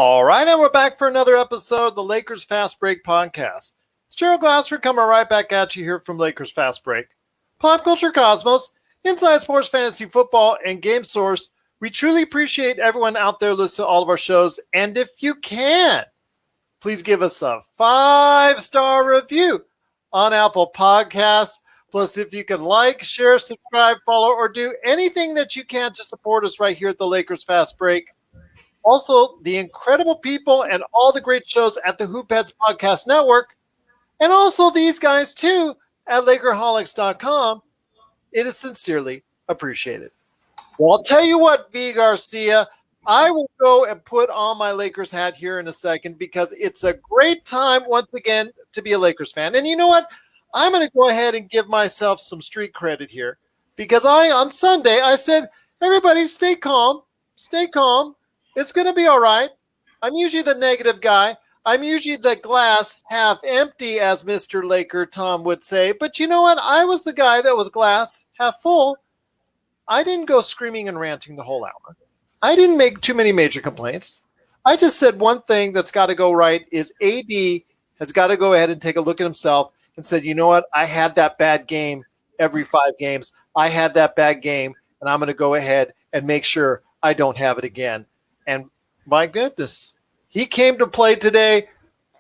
All right, and we're back for another episode of the Lakers Fast Break podcast. It's Gerald Glassford coming right back at you here from Lakers Fast Break. Pop Culture Cosmos, Inside Sports Fantasy Football, and Game Source. We truly appreciate everyone out there listening to all of our shows. And if you can, please give us a 5-star review on Apple Podcasts. Plus, if you can like, share, subscribe, follow, or do anything that you can to support us right here at the Lakers Fast Break. Also, the incredible people and all the great shows at the Hoopheads Podcast Network, and also these guys too at Lakerholics.com. It is sincerely appreciated. Well, I'll tell you what, V. Garcia, I will go and put on my Lakers hat here in a second because it's a great time once again to be a Lakers fan. And you know what? I'm going to go ahead and give myself some street credit here because on Sunday, I said, everybody stay calm, stay calm. It's going to be all right. I'm usually the negative guy. I'm usually the glass half empty, as Mr. Laker Tom would say. But you know what? I was the guy that was glass half full. I didn't go screaming and ranting the whole hour. I didn't make too many major complaints. I just said one thing that's got to go right is AD has got to go ahead and take a look at himself and said, you know what? I had that bad game every 5 games. I had that bad game, and I'm going to go ahead and make sure I don't have it again. And my goodness, he came to play today,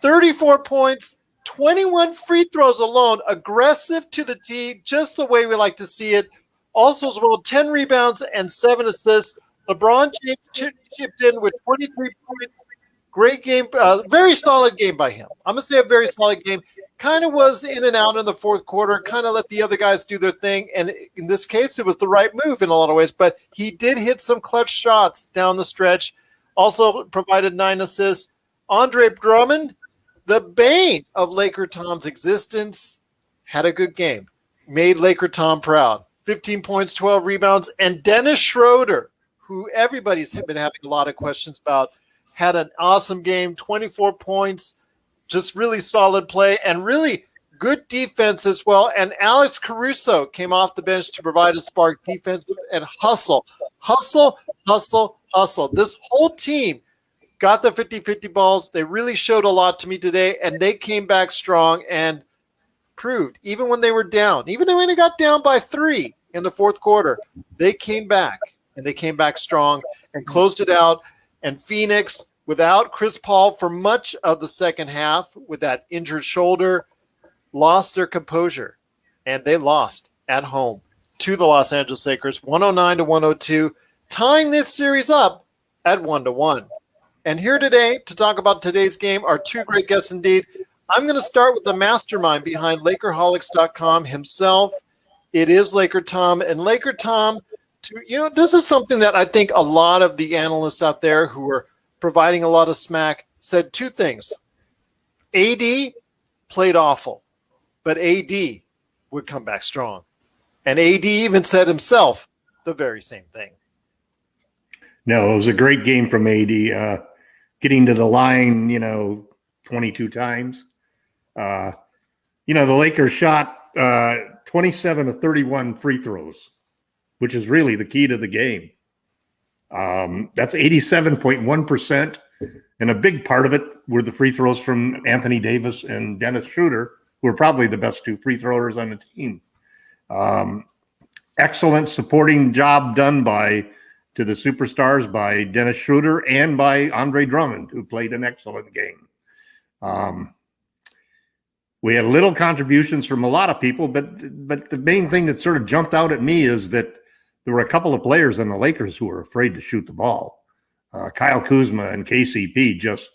34 points, 21 free throws alone, aggressive to the tee, just the way we like to see it. Also as well, 10 rebounds and 7 assists. LeBron James chipped in with 23 points. Great game, very solid game by him. I'm going to say a very solid game. Kind of was in and out in the fourth quarter, kind of let the other guys do their thing. And in this case, it was the right move in a lot of ways. But he did hit some clutch shots down the stretch. Also provided 9 assists. Andre Drummond, the bane of Laker Tom's existence, had a good game. Made Laker Tom proud. 15 points, 12 rebounds. And Dennis Schroeder, who everybody's been having a lot of questions about, had an awesome game, 24 points. Just really solid play and really good defense as well. And Alex Caruso came off the bench to provide a spark defense and hustle. This whole team got the 50-50 balls. They really showed a lot to me today, and they came back strong and proved, even when they were down, even when they got down by 3 in the fourth quarter, they came back, and they came back strong and closed it out. And Phoenix, without Chris Paul for much of the second half with that injured shoulder, lost their composure, and they lost at home to the Los Angeles Lakers, 109-102, tying this series up at 1-1. And here today to talk about today's game are 2 great guests indeed. I'm going to start with the mastermind behind Lakerholics.com himself. It is Laker Tom. And Laker Tom, this is something that I think a lot of the analysts out there who are providing a lot of smack said 2 things. AD played awful, but AD would come back strong. And AD even said himself the very same thing. No, it was a great game from AD. Getting to the line, 22 times. The Lakers shot 27 of 31 free throws, which is really the key to the game. That's 87.1%. And a big part of it were the free throws from Anthony Davis and Dennis Schroeder, who are probably the best 2 free throwers on the team. Excellent supporting job done to the superstars by Dennis Schroeder and by Andre Drummond, who played an excellent game. We had little contributions from a lot of people, but the main thing that sort of jumped out at me is that there were a couple of players on the Lakers who were afraid to shoot the ball. Kyle Kuzma and KCP just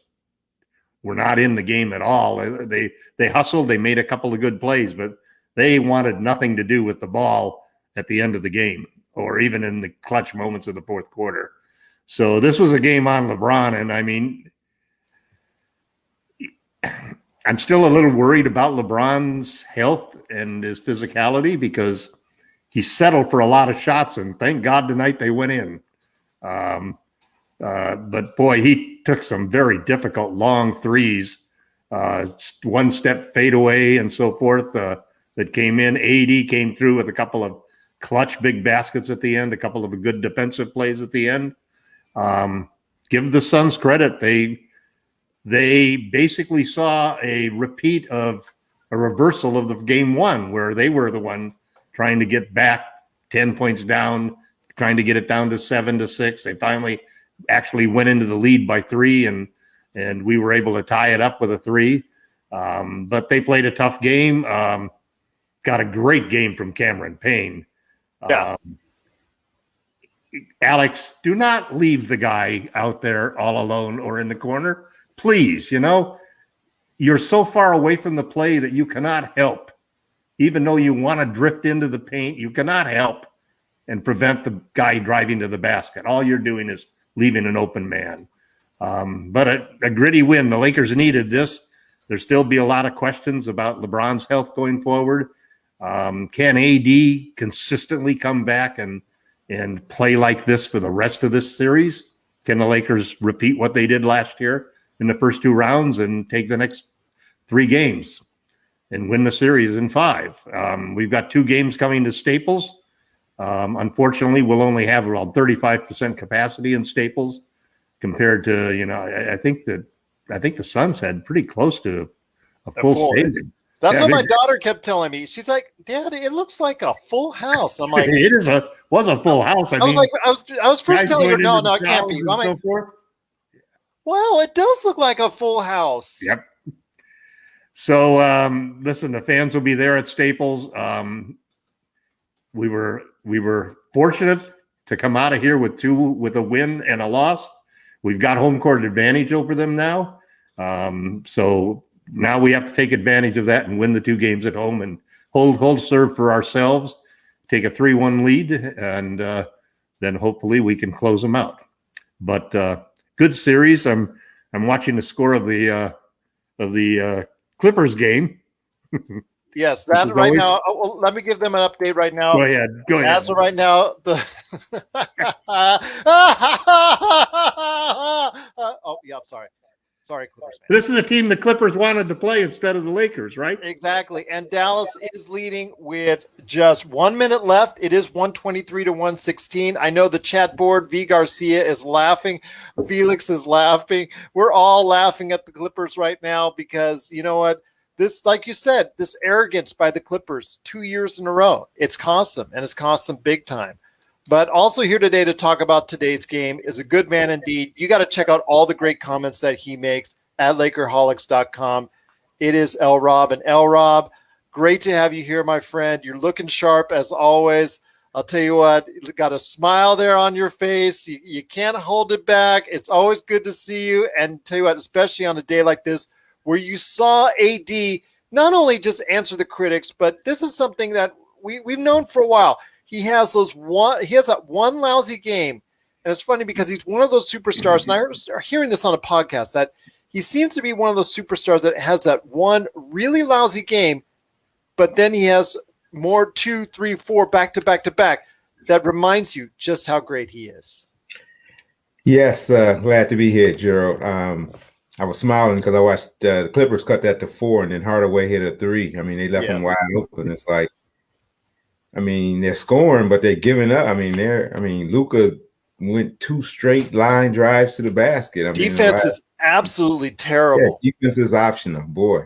were not in the game at all. They hustled, they made a couple of good plays, but they wanted nothing to do with the ball at the end of the game or even in the clutch moments of the fourth quarter. So this was a game on LeBron, and I mean, I'm still a little worried about LeBron's health and his physicality because he settled for a lot of shots, and thank God tonight they went in. But boy, he took some very difficult long threes, one-step fadeaway and so forth that came in. AD came through with a couple of clutch big baskets at the end, a couple of good defensive plays at the end. give the Suns credit. They basically saw a repeat of a reversal of the game one, where they were the one trying to get back 10 points down, trying to get it down to 7-6. They finally actually went into the lead by 3, and we were able to tie it up with a 3. But they played a tough game. Got a great game from Cameron Payne. Yeah. Alex, do not leave the guy out there all alone or in the corner. Please, you're so far away from the play that you cannot help. Even though you want to drift into the paint, you cannot help and prevent the guy driving to the basket. All you're doing is leaving an open man. But a gritty win. The Lakers needed this. There'll still be a lot of questions about LeBron's health going forward. Can AD consistently come back and play like this for the rest of this series? Can the Lakers repeat what they did last year in the first 2 rounds and take the next 3 games and win the series in 5? We've got 2 games coming to Staples. Unfortunately, we'll only have around 35% capacity in Staples compared to, I think the Suns had pretty close to a full stadium. That's what my daughter kept telling me. She's like, "Dad, it looks like a full house." I'm like, "It was a full house." I was first telling her, "No, it can't be." I'm like, "Wow, it does look like a full house." Yep. So, listen, the fans will be there at Staples. We were fortunate to come out of here with a win and a loss. We've got home court advantage over them now. So now we have to take advantage of that and win the 2 games at home and hold serve for ourselves, take a 3-1 lead, and then hopefully we can close them out. But good series. I'm watching the score of the Clippers game. Yes, that right now. Well, let me give them an update right now. Go ahead. As of right now, oh yeah, I'm sorry. Sorry, Clippers fans. This is a team the Clippers wanted to play instead of the Lakers, right? Exactly. And Dallas is leading with just 1 minute left. It is 123-116. I know the chat board, V. Garcia is laughing. Felix is laughing. We're all laughing at the Clippers right now because you know what? This, like you said, this arrogance by the Clippers 2 years in a row, it's cost them, and it's cost them big time. But also here today to talk about today's game is a good man indeed. You got to check out all the great comments that he makes at Lakerholics.com. It is El Rob. And El Rob, great to have you here, my friend. You're looking sharp as always. I'll tell you what, you got a smile there on your face. You can't hold it back. It's always good to see you. And tell you what, especially on a day like this where you saw AD not only just answer the critics, but this is something that we've known for a while. He has that one lousy game, and it's funny because he's one of those superstars. And I was hearing this on a podcast that he seems to be one of those superstars that has that one really lousy game, but then he has more 2, 3, 4 back to back that reminds you just how great he is. Yes, glad to be here, Gerald. I was smiling because I watched the Clippers cut that to 4, and then Hardaway hit a 3. I mean, they left him wide open. It's like, I mean, they're scoring, but they're giving up. I mean, Luka went 2 straight line drives to the basket. Defense is absolutely terrible. Yeah, defense is optional, boy.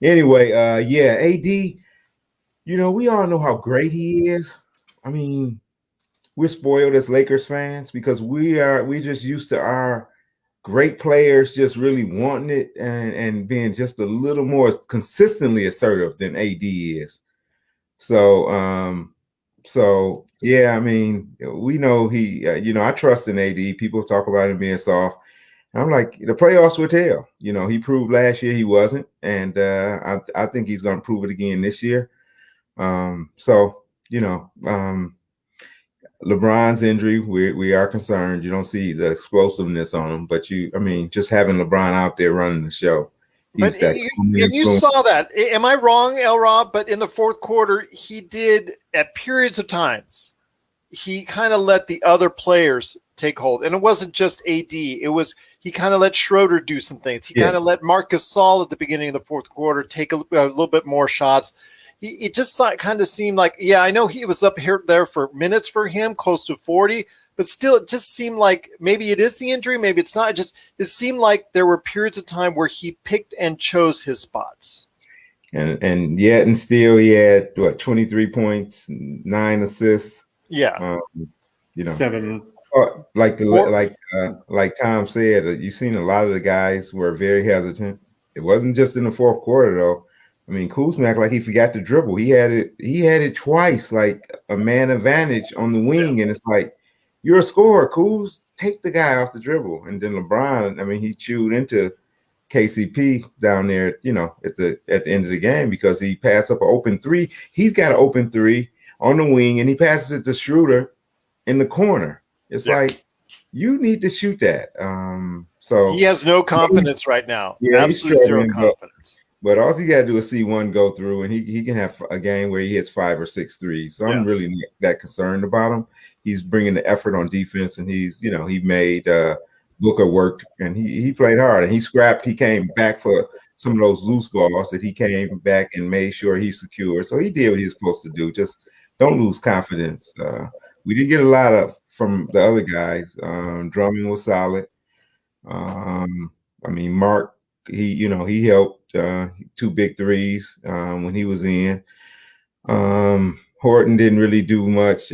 Anyway, AD, we all know how great he is. I mean, we're spoiled as Lakers fans because we're just used to our great players just really wanting it and being just a little more consistently assertive than AD is. So yeah, I mean, we know he, I trust in AD. People talk about him being soft. And I'm like, the playoffs will tell. He proved last year he wasn't, and I think he's going to prove it again this year. LeBron's injury, we are concerned. You don't see the explosiveness on him, but just having LeBron out there running the show. But you saw that. Am I wrong, El Rob? But in the fourth quarter, he did at periods of times. He kind of let the other players take hold, and it wasn't just AD. It was he kind of let Schroeder do some things. He kind of let Marc Gasol at the beginning of the fourth quarter take a little bit more shots. It just kind of seemed like, I know he was up here there for minutes for him, close to 40, but still, it just seemed like maybe it is the injury, maybe it's not. It seemed like there were periods of time where he picked and chose his spots. And yet and still he had 23 points, 9 assists. Yeah. You know, 7. Like Tom said, you've seen a lot of the guys were very hesitant. It wasn't just in the fourth quarter though. I mean, Kuzma, like he forgot to dribble. He had it twice, like a man advantage on the wing, and it's like, you're a scorer, Kuz. Take the guy off the dribble. And then LeBron, I mean, he chewed into KCP down there, you know, at the end of the game because he passed up an open three. He's got an open three on the wing, and he passes it to Schroeder in the corner. It's like, you need to shoot that. So he has no confidence right now. Yeah, absolutely zero confidence. But all he got to do is see one go through, and he can have a game where he hits 5 or 6 threes. So I'm really not that concerned about him. He's bringing the effort on defense, and he's, you know, he made Booker work, and he played hard, and he scrapped. He came back for some of those loose balls that he came back and made sure he secured. So he did what he was supposed to do. Just don't lose confidence. We did get a lot of from the other guys. Drummond was solid. I mean, Mark, he helped 2 big threes when he was in. Horton didn't really do much.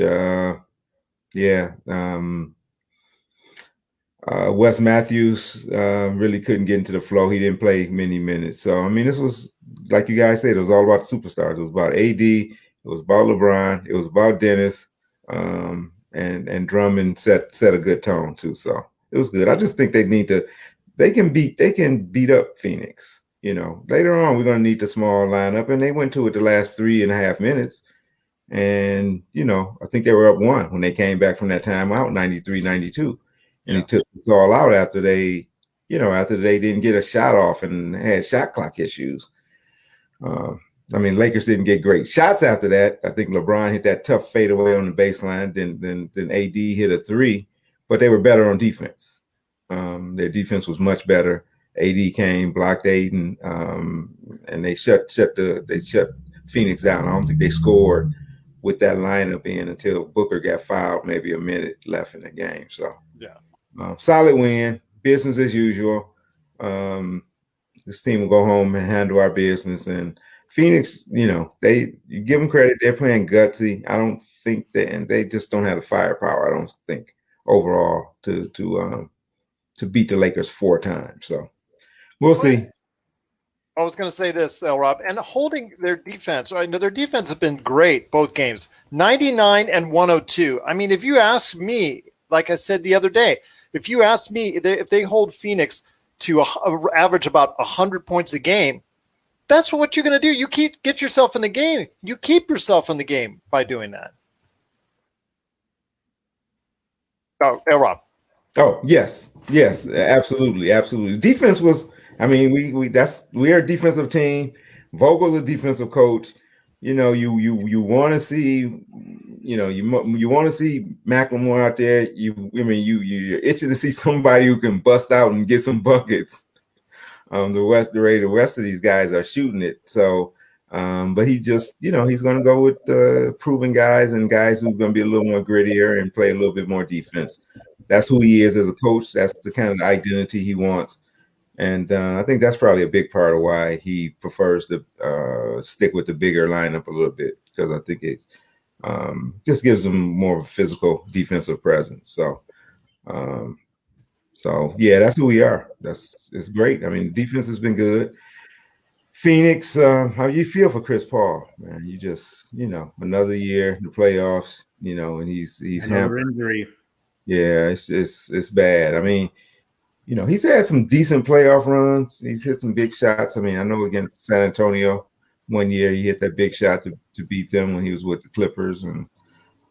Wes Matthews really couldn't get into the flow. He didn't play many minutes. So, I mean, this was, like you guys said, it was all about the superstars. It was about AD. It was about LeBron. It was about Dennis. And Drummond set a good tone, too. So, it was good. I just think they can beat up Phoenix. You know, later on, we're going to need the small lineup. And they went to it the last 3.5 minutes. And, you know, I think they were up 1 when they came back from that timeout, 93-92. And he took us all out after they didn't get a shot off and had shot clock issues. I mean, Lakers didn't get great shots after that. I think LeBron hit that tough fadeaway on the baseline. Then AD hit a 3, but they were better on defense. Their defense was much better. AD came, blocked Aiden, and they shut Phoenix down. I don't think they scored with that lineup in until Booker got fouled, maybe a minute left in the game. So solid win, business as usual. This team will go home and handle our business. And Phoenix, you know, you give them credit, they're playing gutsy. I don't think and they just don't have the firepower, I don't think, overall to beat the Lakers 4 times. So we'll see. I was going to say this, Rob, and holding their defense. Right, their defense has been great both games, 99 and 102. I mean, if you ask me, like I said the other day, if you ask me if they hold Phoenix to average about 100 points a game, that's what you're going to do. You get yourself in the game. You keep yourself in the game by doing that. Oh, Rob. Oh, yes, absolutely. Defense was. I mean, we are a defensive team. Vogel's a defensive coach. You know, you want to see, you know, you want to see McLemore out there. You're itching to see somebody who can bust out and get some buckets. The rest of these guys are shooting it. So, but he just, you know, he's going to go with proven guys and guys who are going to be a little more grittier and play a little bit more defense. That's who he is as a coach. That's the kind of identity he wants. And I think that's probably a big part of why he prefers to stick with the bigger lineup a little bit, because I think it just gives them more of a physical defensive presence. So, yeah, that's who we are. It's great. I mean, defense has been good. Phoenix, how you feel for Chris Paul, man? You just, you know, another year in the playoffs, you know, and he's another injury. Yeah, it's bad. I mean, you know, he's had some decent playoff runs. He's hit some big shots. I mean, I know against San Antonio one year he hit that big shot to beat them when he was with the Clippers, and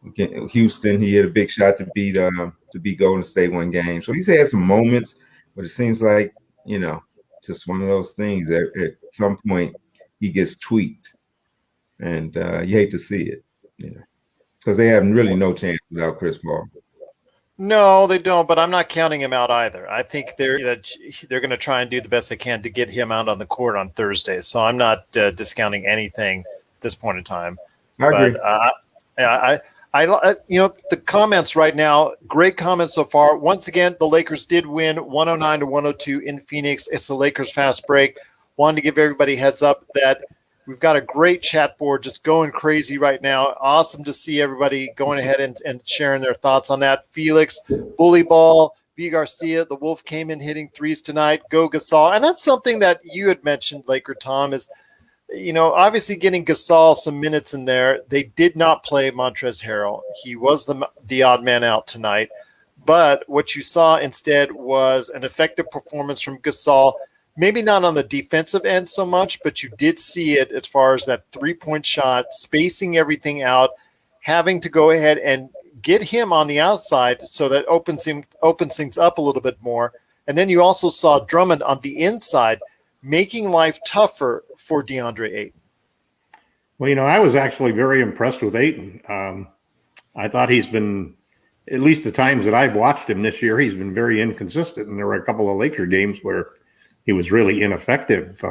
again, Houston he hit a big shot to beat Golden State one game. So he's had some moments, but it seems like, you know, just one of those things that at some point he gets tweaked, and you hate to see it, you know, because they have really no chance without Chris Paul. No, they don't, but I'm not counting him out either. I think they're going to try and do the best they can to get him out on the court on Thursday. So I'm not discounting anything at this point in time. I agree. The comments right now, great comments so far. Once again, the Lakers did win 109-102 in Phoenix. It's the Lakers Fast Break. Wanted to give everybody a heads up that we've got a great chat board just going crazy right now. Awesome to see everybody going ahead and sharing their thoughts on that. Felix, Bully Ball, B. Garcia, the Wolf came in hitting threes tonight. Go Gasol. And that's something that you had mentioned, Laker Tom, is obviously getting Gasol some minutes in there. They did not play Montrezl Harrell. He was the odd man out tonight. But what you saw instead was an effective performance from Gasol, maybe not on the defensive end so much, but you did see it as far as that three-point shot, spacing everything out, having to go ahead and get him on the outside so that opens things up a little bit more. And then you also saw Drummond on the inside, making life tougher for DeAndre Ayton. Well, I was actually very impressed with Ayton. I thought he's been, at least the times that I've watched him this year, he's been very inconsistent. And there were a couple of Laker games where he was really ineffective.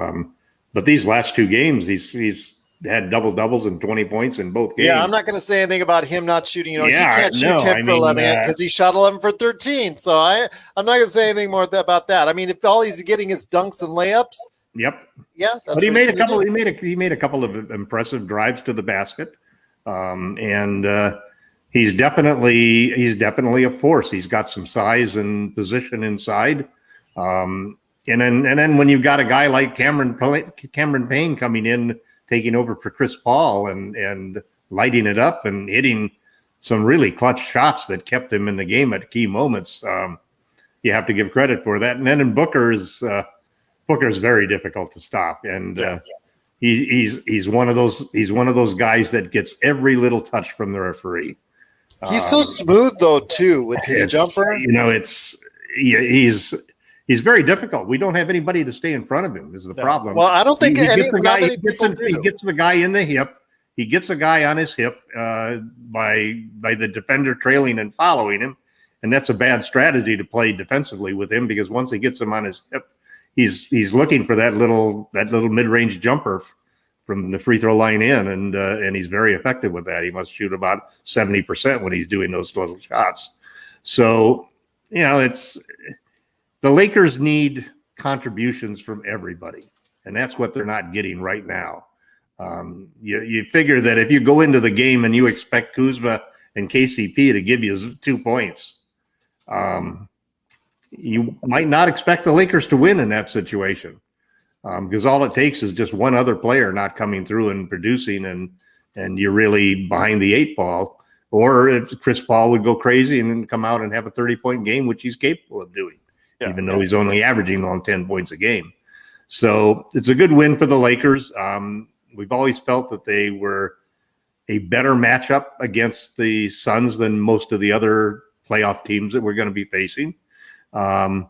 But these last two games, he's had double-doubles and 20 points in both games. Yeah, I'm not going to say anything about him not shooting. He can't shoot 10 for 11 because he shot 11 for 13. So I'm not going to say anything more about that. I mean, if all he's getting is dunks and layups. Yep. Yeah, but he made a couple. He made a couple of impressive drives to the basket, and he's definitely a force. He's got some size and position inside. And then when you've got a guy like Cameron Payne coming in, taking over for Chris Paul and lighting it up and hitting some really clutch shots that kept him in the game at key moments, you have to give credit for that. And then in Booker's very difficult to stop, and he's one of those guys that gets every little touch from the referee. He's so smooth though too with his jumper. He's very difficult. We don't have anybody to stay in front of him is the problem. Well, I don't think he gets the guy in the hip. He gets a guy on his hip by the defender trailing and following him, and that's a bad strategy to play defensively with him because once he gets him on his hip, he's looking for that little mid-range jumper from the free throw line in, and he's very effective with that. He must shoot about 70% when he's doing those little shots. So it's. The Lakers need contributions from everybody, and that's what they're not getting right now. You figure that if you go into the game and you expect Kuzma and KCP to give you 2 points, you might not expect the Lakers to win in that situation because all it takes is just one other player not coming through and producing, and you're really behind the 8 ball. Or if Chris Paul would go crazy and then come out and have a 30-point game, which he's capable of doing. Even though he's only averaging on 10 points a game. So it's a good win for the Lakers. We've always felt that they were a better matchup against the Suns than most of the other playoff teams that we're going to be facing. I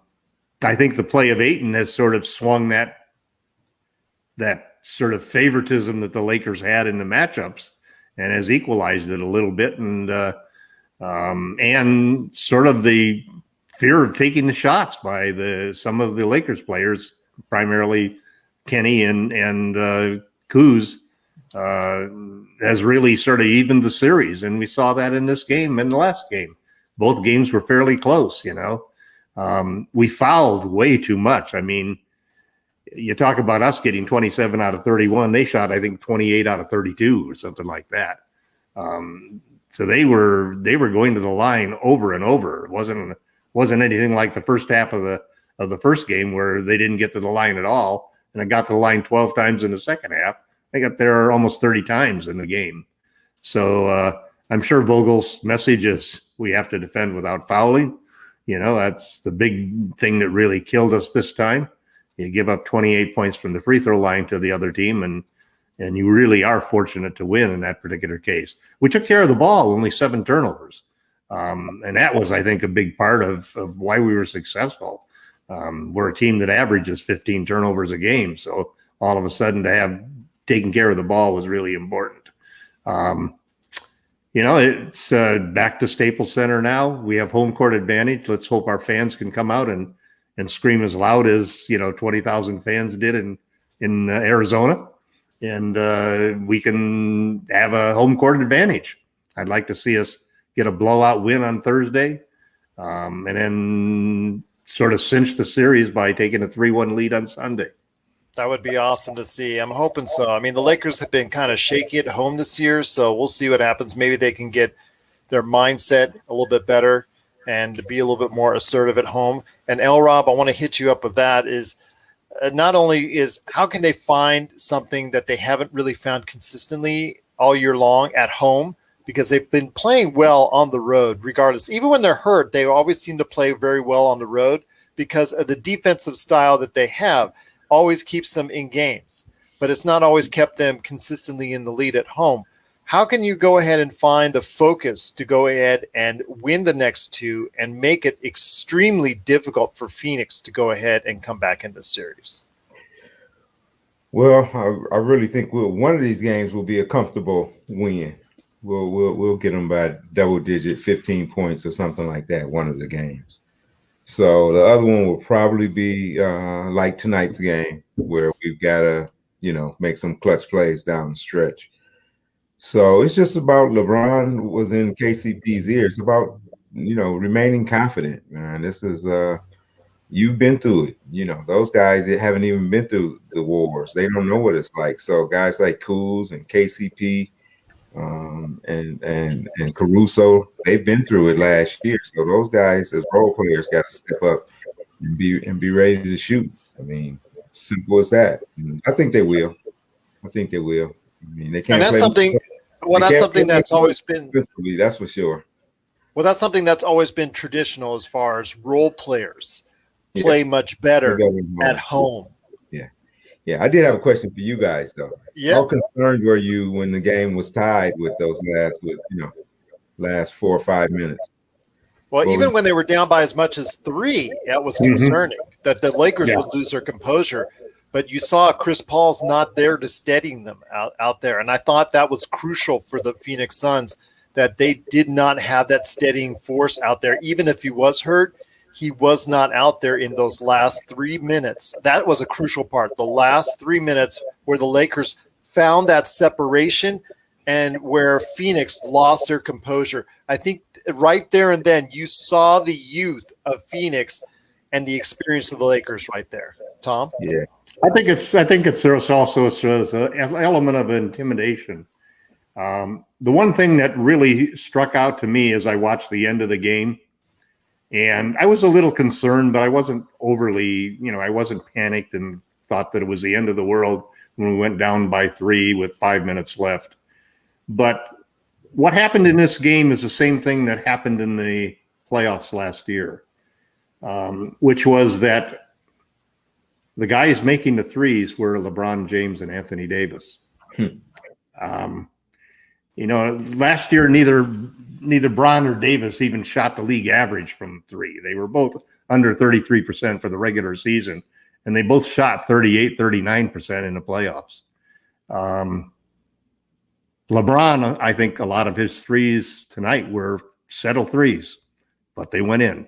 think the play of Ayton has sort of swung that sort of favoritism that the Lakers had in the matchups and has equalized it a little bit. And sort of the fear of taking the shots by some of the Lakers players, primarily Kenny and Kuz, has really sort of evened the series. And we saw that in this game and the last game. Both games were fairly close, We fouled way too much. I mean, you talk about us getting 27 out of 31. They shot, I think, 28 out of 32 or something like that. So they were going to the line over and over. It wasn't anything like the first half of the first game where they didn't get to the line at all, and it got to the line 12 times in the second half. They got there almost 30 times in the game. So I'm sure Vogel's message is we have to defend without fouling. That's the big thing that really killed us this time. You give up 28 points from the free throw line to the other team, and you really are fortunate to win in that particular case. We took care of the ball, only 7 turnovers. And that was, I think, a big part of why we were successful. We're a team that averages 15 turnovers a game. So all of a sudden to have taken care of the ball was really important. It's back to Staples Center now. We have home court advantage. Let's hope our fans can come out and scream as loud as, 20,000 fans did in Arizona. And we can have a home court advantage. I'd like to see us get a blowout win on Thursday, and then sort of cinch the series by taking a 3-1 lead on Sunday. That would be awesome to see. I'm hoping so. I mean, the Lakers have been kind of shaky at home this year, so we'll see what happens. Maybe they can get their mindset a little bit better and be a little bit more assertive at home. And L-Rob, I want to hit you up with that is not only is how can they find something that they haven't really found consistently all year long at home, because they've been playing well on the road regardless. Even when they're hurt, they always seem to play very well on the road because of the defensive style that they have always keeps them in games, but it's not always kept them consistently in the lead at home. How can you go ahead and find the focus to go ahead and win the next two and make it extremely difficult for Phoenix to go ahead and come back in the series? Well, I really think one of these games will be a comfortable win. We'll get them by double digit, 15 points or something like that, one of the games. So the other one will probably be like tonight's game where we've got to, make some clutch plays down the stretch. So it's just about LeBron was in KCP's ear. It's about, remaining confident, man. This is you've been through it. Those guys that haven't even been through the wars. They don't know what it's like. So guys like Kuz and KCP and Caruso, they've been through it last year. So those guys as role players got to step up and be ready to shoot. I mean, simple as that. I think they will. I mean, they can't. And that's something. Well, that's something that's always been. That's for sure. Well, that's something that's always been traditional as far as role players play much better at home. Yeah, I did have a question for you guys though. Yeah. How concerned were you when the game was tied with those last 4 or 5 minutes? Well, even when they were down by as much as 3, that was concerning that the Lakers would lose their composure. But you saw Chris Paul's not there to steady them out there. And I thought that was crucial for the Phoenix Suns, that they did not have that steadying force out there. Even if he was hurt, he was not out there in those last 3 minutes. That was a crucial part. The last 3 minutes where the Lakers found that separation and where Phoenix lost their composure. I think right there and then you saw the youth of Phoenix and the experience of the Lakers right there. Tom? Yeah. I think there's also an element of intimidation. The one thing that really struck out to me as I watched the end of the game, and I was a little concerned, but I wasn't overly, I wasn't panicked and thought that it was the end of the world when we went down by 3 with 5 minutes left. But what happened in this game is the same thing that happened in the playoffs last year, which was that the guys making the threes were LeBron James and Anthony Davis. Last year, neither Bron or Davis even shot the league average from 3. They were both under 33% for the regular season, and they both shot 38, 39% in the playoffs. LeBron, I think a lot of his threes tonight were settle threes, but they went in.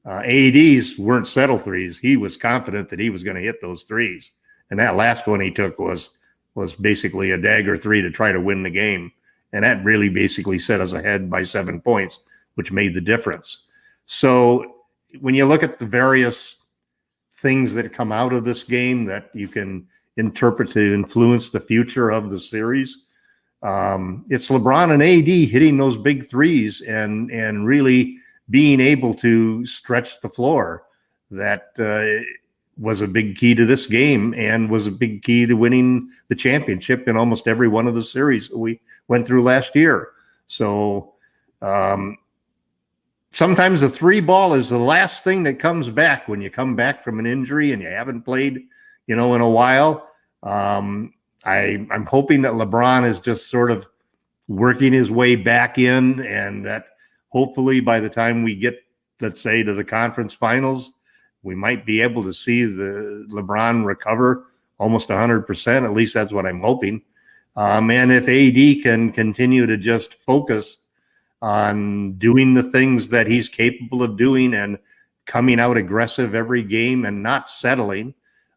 AD's weren't settle threes. He was confident that he was going to hit those threes. And that last one he took was basically a dagger 3 to try to win the game. And that really basically set us ahead by 7 points, which made the difference. So when you look at the various things that come out of this game that you can interpret to influence the future of the series, it's LeBron and AD hitting those big threes and really being able to stretch the floor. That was a big key to this game and was a big key to winning the championship in almost every one of the series that we went through last year. So sometimes the 3 ball is the last thing that comes back when you come back from an injury and you haven't played, in a while. I'm hoping that LeBron is just sort of working his way back in, and that hopefully by the time we get, let's say, to the conference finals, we might be able to see the LeBron recover almost 100%. At least that's what I'm hoping. And if AD can continue to just focus on doing the things that he's capable of doing and coming out aggressive every game and not settling.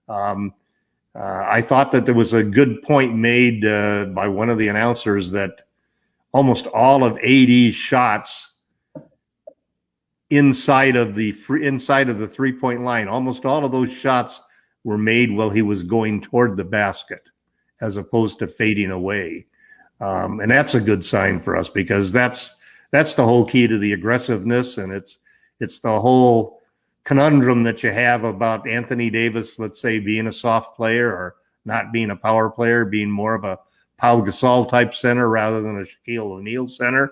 I thought that there was a good point made by one of the announcers that almost all of AD's shots inside of the 3-point line. Almost all of those shots were made while he was going toward the basket, as opposed to fading away. And that's a good sign for us, because that's the whole key to the aggressiveness, and it's the whole conundrum that you have about Anthony Davis, let's say, being a soft player or not being a power player, being more of a Pau Gasol type center rather than a Shaquille O'Neal center.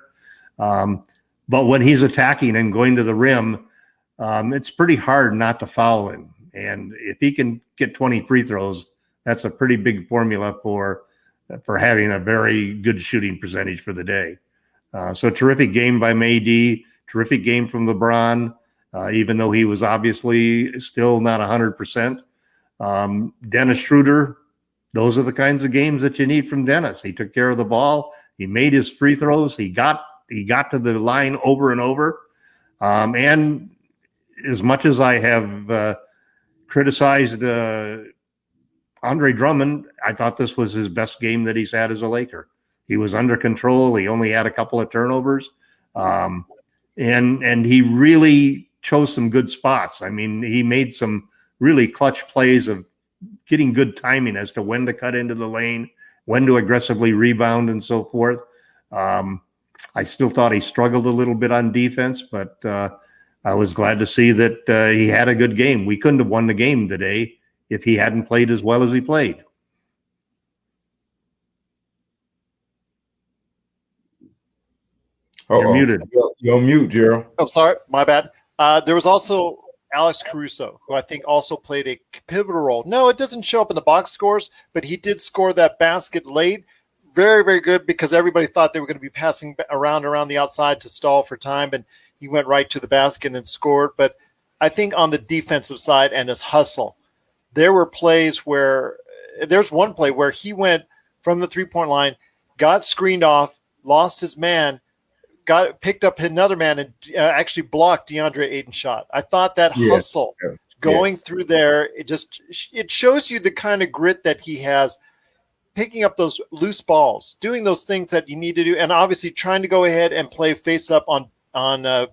But when he's attacking and going to the rim, it's pretty hard not to foul him. And if he can get 20 free throws, that's a pretty big formula for having a very good shooting percentage for the day. So terrific game by Mady, terrific game from LeBron, even though he was obviously still not 100%. Dennis Schroeder, those are the kinds of games that you need from Dennis. He took care of the ball. He made his free throws. He got to the line over and over. And as much as I have criticized Andre Drummond, I thought this was his best game that he's had as a Laker. He was under control. He only had a couple of turnovers. And he really chose some good spots. I mean, he made some really clutch plays of getting good timing as to when to cut into the lane, when to aggressively rebound, and so forth. I still thought he struggled a little bit on defense, but I was glad to see that he had a good game. We couldn't have won the game today if he hadn't played as well as he played. You're muted. You're on mute, Gerald. I'm sorry, my bad. There was also Alex Caruso, who I think also played a pivotal role. No, it doesn't show up in the box scores, but he did score that basket late. Very, very good, because everybody thought they were going to be passing around the outside to stall for time, and he went right to the basket and scored. But I think on the defensive side and his hustle, there were plays where there's one play where he went from the three-point line, got screened off, lost his man, picked up another man, and actually blocked DeAndre Ayton's shot. I thought that hustle going through there, it shows you the kind of grit that he has, picking up those loose balls, doing those things that you need to do, and obviously trying to go ahead and play face up on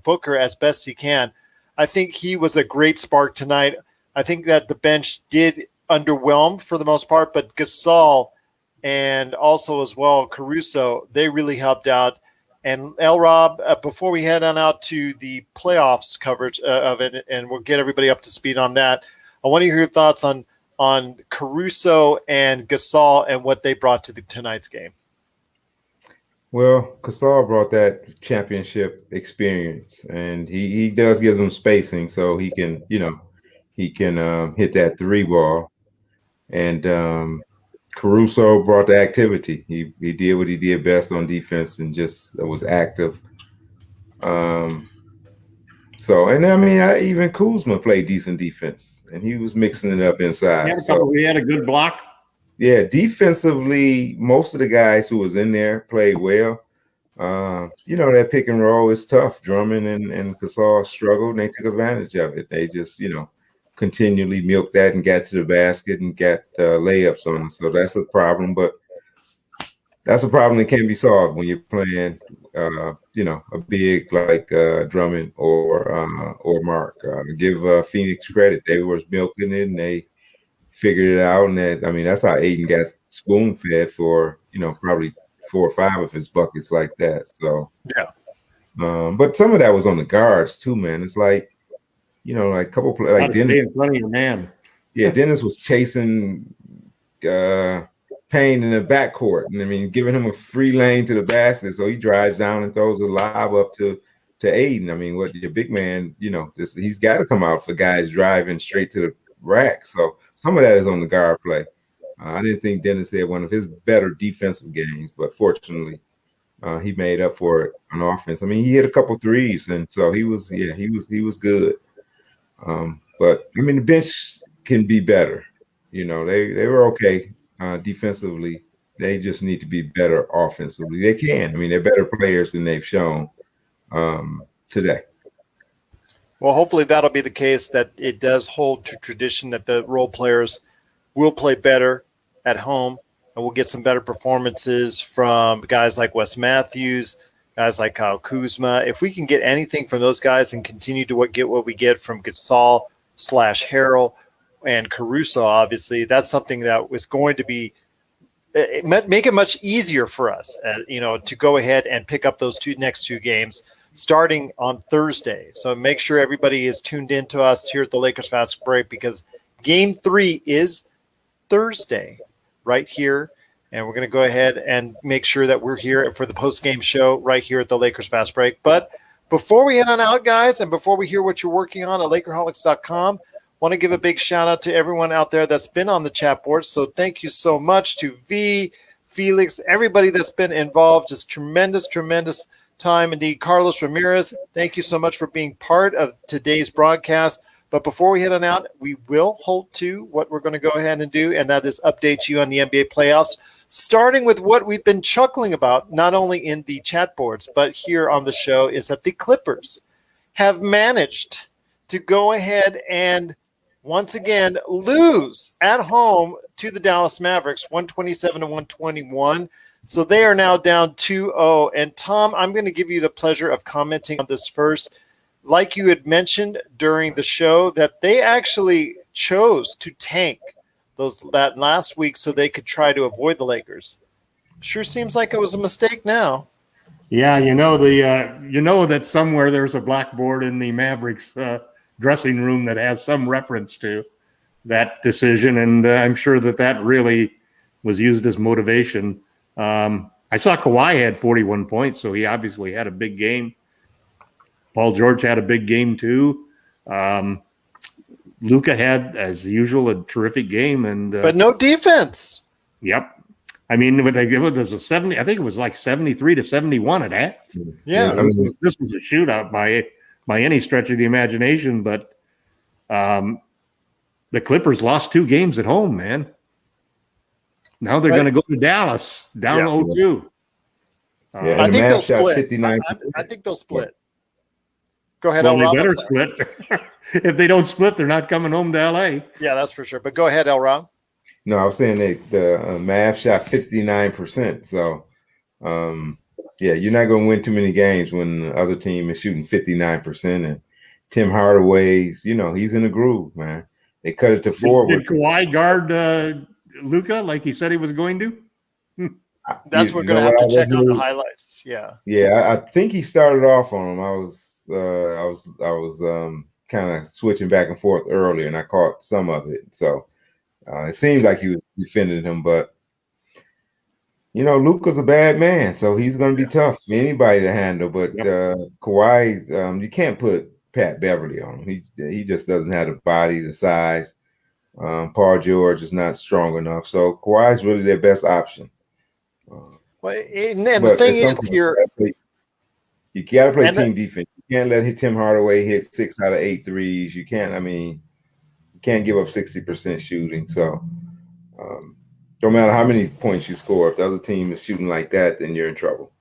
Booker as best he can. I think he was a great spark tonight. I think that the bench did underwhelm for the most part, but Gasol and also as well Caruso, they really helped out. And Rob, before we head on out to the playoffs coverage of it, and we'll get everybody up to speed on that, I want to hear your thoughts on Caruso and Gasol and what they brought to tonight's game. Well, Gasol brought that championship experience, and he does give them spacing so he can hit that three ball. And Caruso brought the activity. He did what he did best on defense and just was active. Even Kuzma played decent defense, and he was mixing it up inside. He had a good block. Yeah, defensively, most of the guys who was in there played well. That pick and roll is tough. Drummond and Gasol struggled, and they took advantage of it. They just, continually milked that and got to the basket and got layups on it. So that's a problem, but that's a problem that can be solved when you're playing, a big like Drummond or Mark. Give Phoenix credit; they were milking it and they figured it out. And that's how Ayton got spoon fed for probably 4 or 5 of his buckets like that. So yeah. But some of that was on the guards too, man. It's like, like a couple of like Dennis in front of your man. Yeah, Dennis was chasing Payne in the backcourt, and giving him a free lane to the basket, so he drives down and throws a lob up to Ayton. What your big man, he's got to come out for guys driving straight to the rack. So some of that is on the guard play. I didn't think Dennis had one of his better defensive games, but fortunately, he made up for it on offense. He hit a couple threes, and so he was good. But the bench can be better. They were okay defensively. They just need to be better offensively. They can. They're better players than they've shown today. Well, hopefully that'll be the case, that it does hold to tradition that the role players will play better at home and we'll get some better performances from guys like Wes Matthews, guys like Kyle Kuzma. If we can get anything from those guys and continue to get what we get from Gasol / Harrell and Caruso, obviously, that's something that was going to be make it much easier for us, to go ahead and pick up those next two games starting on Thursday. So make sure everybody is tuned in to us here at the Lakers Fast Break, because Game 3 is Thursday right here. And we're going to go ahead and make sure that we're here for the post-game show right here at the Lakers Fast Break. But before we head on out, guys, and before we hear what you're working on at Lakerholics.com, want to give a big shout-out to everyone out there that's been on the chat board. So thank you so much to V, Felix, everybody that's been involved. Just tremendous time indeed. Carlos Ramirez, thank you so much for being part of today's broadcast. But before we head on out, we will hold to what we're going to go ahead and do, and that is update you on the NBA playoffs, starting with what we've been chuckling about, not only in the chat boards, but here on the show, is that the Clippers have managed to go ahead and once again lose at home to the Dallas Mavericks, 127-121. So they are now down 2-0. And Tom, I'm going to give you the pleasure of commenting on this first. Like you had mentioned during the show, that they actually chose to tank that last week so they could try to avoid the Lakers. Sure seems like it was a mistake now. Yeah, that somewhere there's a blackboard in the Mavericks dressing room that has some reference to that decision, and I'm sure that really was used as motivation. I saw Kawhi had 41 points, so he obviously had a big game. Paul George had a big game too. Luka had, as usual, a terrific game, but no defense. Yep. I mean, it was a 70. I think it was like 73-71 at half. Yeah, this was a shootout by any stretch of the imagination. But the Clippers lost 2 games at home, man. Now they're going to go to Dallas down 0-2. I think they'll split. I think they'll split. Go ahead, well, they better split. If they don't split, they're not coming home to L.A. Yeah, that's for sure. But go ahead, El Rob. No, I was saying that the Mavs shot 59%. So, you're not going to win too many games when the other team is shooting 59%. And Tim Hardaway's, he's in the groove, man. They cut it to forward. Did Kawhi guard Luka like he said he was going to? That's we're going to have to check out the highlights. Yeah. Yeah, I think he started off on him. I was kind of switching back and forth earlier, and I caught some of it. So it seems like he was defending him, but Luka's a bad man, so he's going to be tough for anybody to handle. But Kawhi's, you can't put Pat Beverly on him. He just doesn't have the body, the size. Paul George is not strong enough, so Kawhi's really their best option. The thing is, you got to play team defense. You can't let Tim Hardaway hit 6 out of 8 threes. You can't give up 60% shooting. So no matter how many points you score, if the other team is shooting like that, then you're in trouble.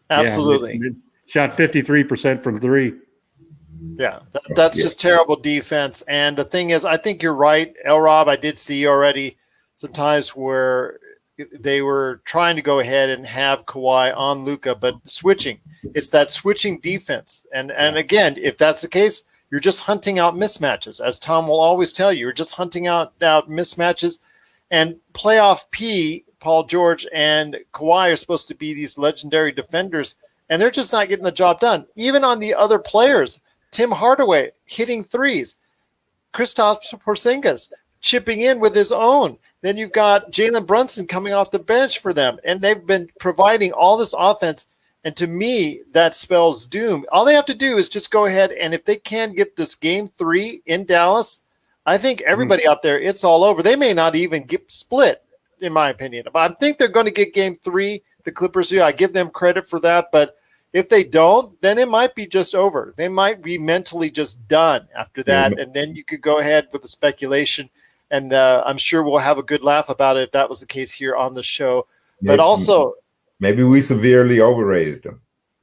Absolutely. Yeah, shot 53% from 3. Yeah, that's just terrible defense. And the thing is, I think you're right, El Rob. I did see already some times where they were trying to go ahead and have Kawhi on Luka, but switching. It's that switching defense. And again, if that's the case, you're just hunting out mismatches. As Tom will always tell you, you're just hunting out mismatches. And playoff P, Paul George and Kawhi are supposed to be these legendary defenders, and they're just not getting the job done. Even on the other players, Tim Hardaway hitting threes, Kristaps Porzingis chipping in with his own. Then you've got Jalen Brunson coming off the bench for them, and they've been providing all this offense. And to me, that spells doom. All they have to do is just go ahead, and if they can get this Game 3 in Dallas, I think everybody out there, it's all over. They may not even get split, in my opinion. But I think they're going to get Game 3. The Clippers do. I give them credit for that. But if they don't, then it might be just over. They might be mentally just done after that, and then you could go ahead with the speculation. And I'm sure we'll have a good laugh about it if that was the case here on the show. But also, maybe we severely overrated them.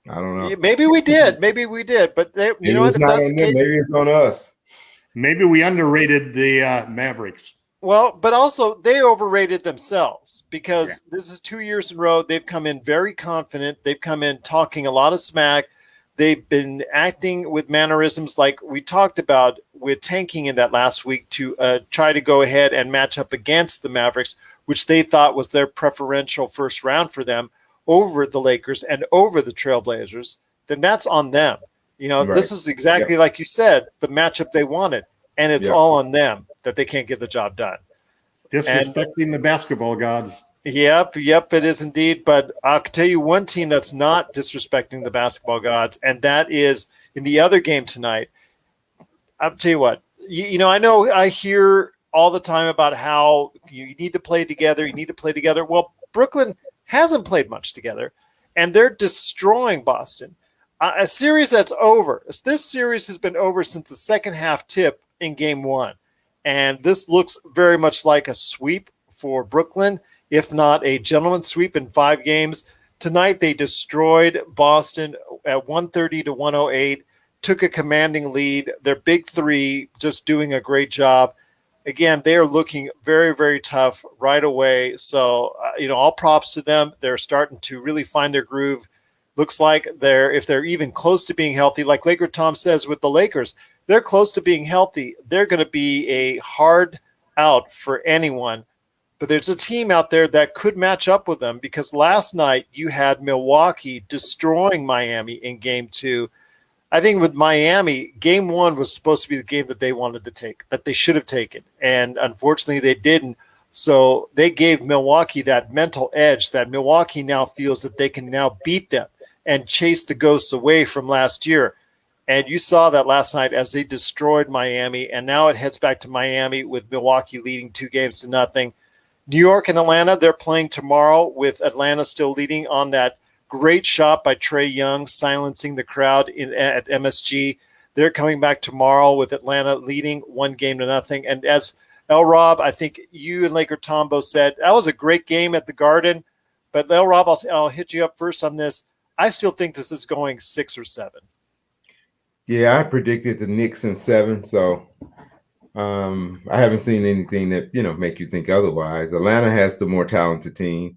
I don't know. Maybe we did. But you know what? If that's the case, maybe it's on us. Maybe we underrated the Mavericks. Well, but also they overrated themselves because this is 2 years in a row. They've come in very confident. They've come in talking a lot of smack. They've been acting with mannerisms like we talked about with tanking in that last week to try to go ahead and match up against the Mavericks, which they thought was their preferential first round for them over the Lakers and over the Trailblazers. Then that's on them. Right. This is exactly like you said, the matchup they wanted, and it's Yep. all on them that they can't get the job done. And Disrespecting the basketball gods. yep, it is indeed. But I'll tell you one team that's not disrespecting the basketball gods, and that is in the other game tonight. I'll tell you what, I know I hear all the time about how you need to play together. You need to play together. Well, Brooklyn hasn't played much together, and they're destroying Boston. A series that's over. This series has been over since the second half tip in game one. And this looks very much like a sweep for Brooklyn, if not a gentleman's sweep in 5 games. Tonight, they destroyed Boston at 130 to 108, took a commanding lead. Their big three just doing a great job. Again, they are looking very, very tough right away. So, all props to them. They're starting to really find their groove. Looks like if they're even close to being healthy, like Laker Tom says with the Lakers, they're close to being healthy. They're going to be a hard out for anyone. But there's a team out there that could match up with them because last night you had Milwaukee destroying Miami in game 2. I think with Miami, game 1 was supposed to be the game that they wanted to take, that they should have taken. And unfortunately, they didn't. So they gave Milwaukee that mental edge that Milwaukee now feels that they can now beat them and chase the ghosts away from last year. And you saw that last night as they destroyed Miami, and now it heads back to Miami with Milwaukee leading 2-0. New York and Atlanta, they're playing tomorrow with Atlanta still leading on that great shot by Trae Young, silencing the crowd at MSG. They're coming back tomorrow with Atlanta leading 1-0. And as El Rob, I think you and Laker Tom both said, that was a great game at the Garden. But El Rob, I'll hit you up first on this. I still think this is going 6 or 7. Yeah, I predicted the Knicks in 7, so I haven't seen anything that make you think otherwise. Atlanta has the more talented team.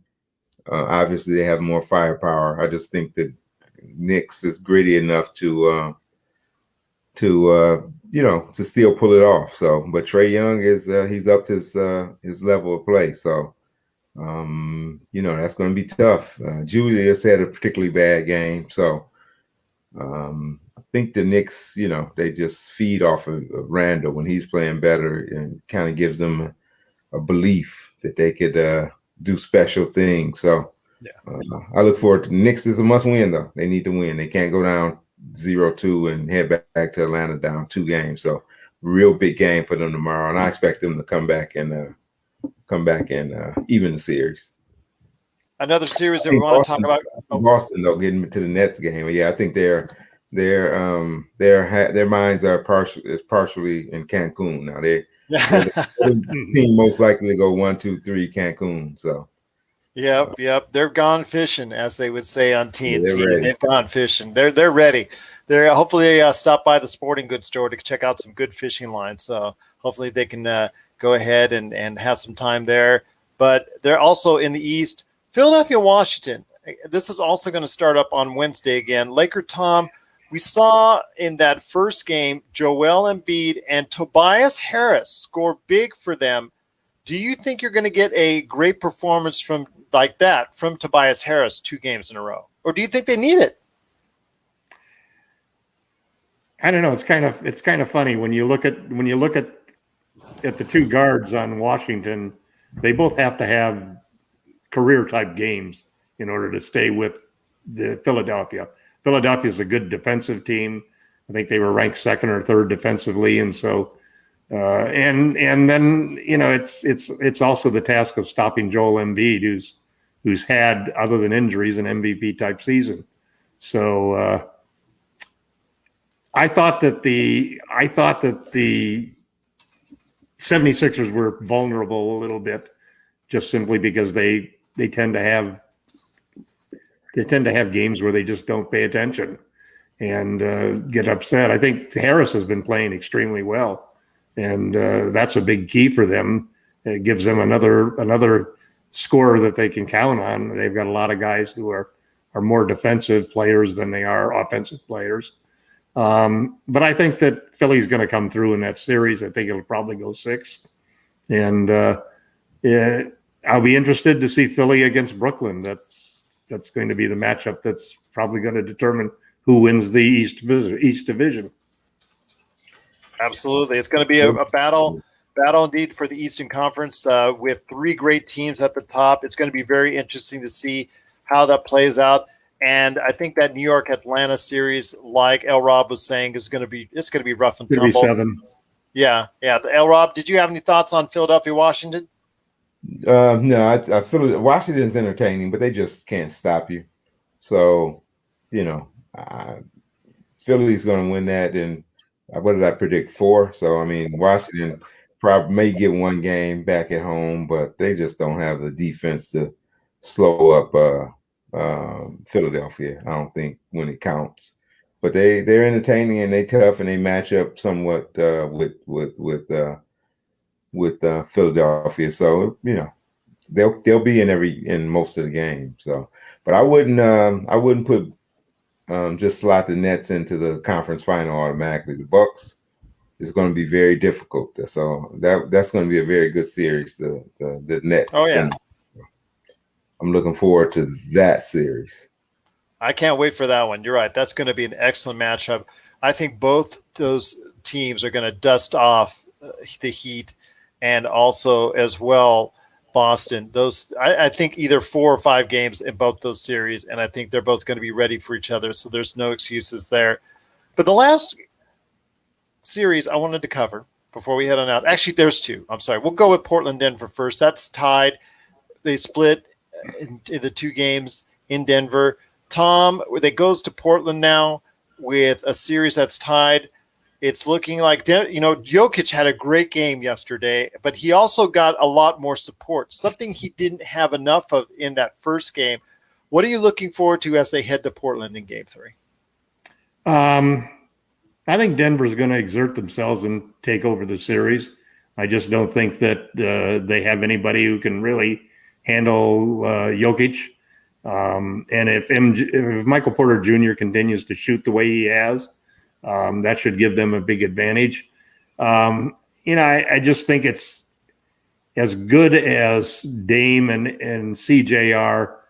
Obviously, they have more firepower. I just think that Knicks is gritty enough to still pull it off. So, but Trae Young is he's upped his level of play. So, that's going to be tough. Julius had a particularly bad game, so. I think the Knicks, they just feed off of Randall when he's playing better and kind of gives them a belief that they could do special things. So I look forward to Knicks is a must win, though. They need to win. They can't go down 0-2 and head back to Atlanta down 2 games. So real big game for them tomorrow. And I expect them to come back and even the series. Another series that we want to talk about. Boston, though, getting to the Nets game. Yeah, I think their minds are partially in Cancun now. They're the team most likely to go 1, 2, 3 Cancun. So. Yep. They're gone fishing, as they would say on TNT. Yeah, they've gone fishing. They're ready. They're hopefully stop by the sporting goods store to check out some good fishing lines. So hopefully they can go ahead and have some time there. But they're also in the East. Philadelphia, Washington. This is also going to start up on Wednesday again. Laker Tom, we saw in that first game, Joel Embiid and Tobias Harris score big for them. Do you think you're going to get a great performance from Tobias Harris 2 games in a row? Or do you think they need it? I don't know. It's kind of funny when you look at the 2 guards on Washington. They both have to have career type games in order to stay with the Philadelphia. Philadelphia is a good defensive team. I think they were ranked 2nd or 3rd defensively, and so and then it's also the task of stopping Joel Embiid, who's had, other than injuries, an MVP type season. So I thought that the 76ers were vulnerable a little bit, just simply because they tend to have games where they just don't pay attention and get upset. I think Harris has been playing extremely well, and that's a big key for them. it gives them another scorer that they can count on. They've got a lot of guys who are more defensive players than they are offensive players. But I think that Philly's going to come through in that series. I think it'll probably go 6. And I'll be interested to see Philly against Brooklyn. That's going to be the matchup that's probably going to determine who wins the East Division. Absolutely. It's going to be a battle indeed for the Eastern Conference with 3 great teams at the top. It's going to be very interesting to see how that plays out. And I think that New York Atlanta series, like El Rob was saying, it's going to be rough and tumble. 7. Yeah. El Rob, did you have any thoughts on Philadelphia, Washington? No, I feel Washington's entertaining, but they just can't stop you. So, Philly's going to win that. And what did I predict? 4. So, I mean, Washington probably may get 1 game back at home, but they just don't have the defense to slow up Philadelphia, I don't think, when it counts. But they're entertaining and they tough and they match up somewhat with Philadelphia. So they'll be in most of the game. So, but I wouldn't put just slot the Nets into the conference final automatically. The Bucks is going to be very difficult. So that's going to be a very good series. The Nets. Oh yeah. I'm looking forward to that series. I can't wait for that one. You're right. That's going to be an excellent matchup. I think both those teams are going to dust off the Heat and also as well Boston. I think either 4 or 5 games in both those series, and I think they're both going to be ready for each other, so there's no excuses there. But the last series I wanted to cover before we head on out, actually there's 2. I'm sorry. We'll go with Portland-Denver first. That's tied. They split in the 2 games in Denver. Tom, they goes to Portland now with a series that's tied. It's looking like, Jokic had a great game yesterday, but he also got a lot more support, something he didn't have enough of in that first game. What are you looking forward to as they head to Portland in Game 3? I think Denver's going to exert themselves and take over the series. I just don't think that they have anybody who can really handle Jokic. And if Michael Porter Jr. continues to shoot the way he has, that should give them a big advantage. I just think it's as good as Dame and CJ are.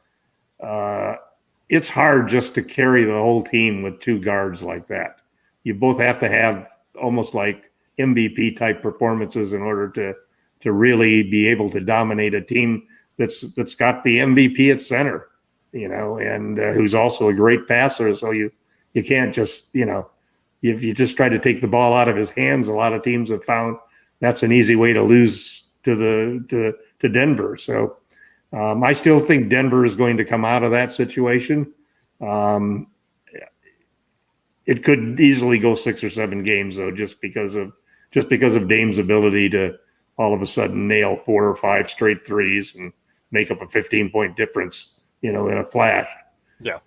It's hard just to carry the whole team with 2 guards like that. You both have to have almost like MVP type performances in order to really be able to dominate a team that's got the MVP at center, and who's also a great passer. So you can't just, if you just try to take the ball out of his hands, a lot of teams have found that's an easy way to lose to Denver. So I still think Denver is going to come out of that situation. It could easily go 6 or 7 games though, just because of Dame's ability to all of a sudden nail 4 or 5 straight threes and make up a 15-point difference, in a flash. Yeah.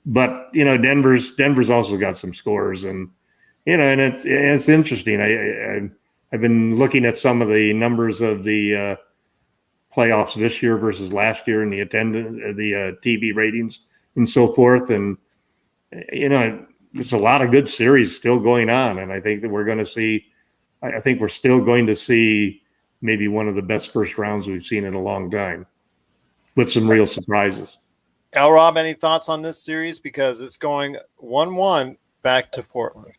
But Denver's also got some scores, and and it's interesting. I've been looking at some of the numbers of the playoffs this year versus last year, and the attendance, the TV ratings, and so forth. And it's a lot of good series still going on, and I think that we're going to see. I think we're still going to see maybe one of the best first rounds we've seen in a long time, with some real surprises. Al Rob, any thoughts on this series? Because it's going 1-1 back to Portland.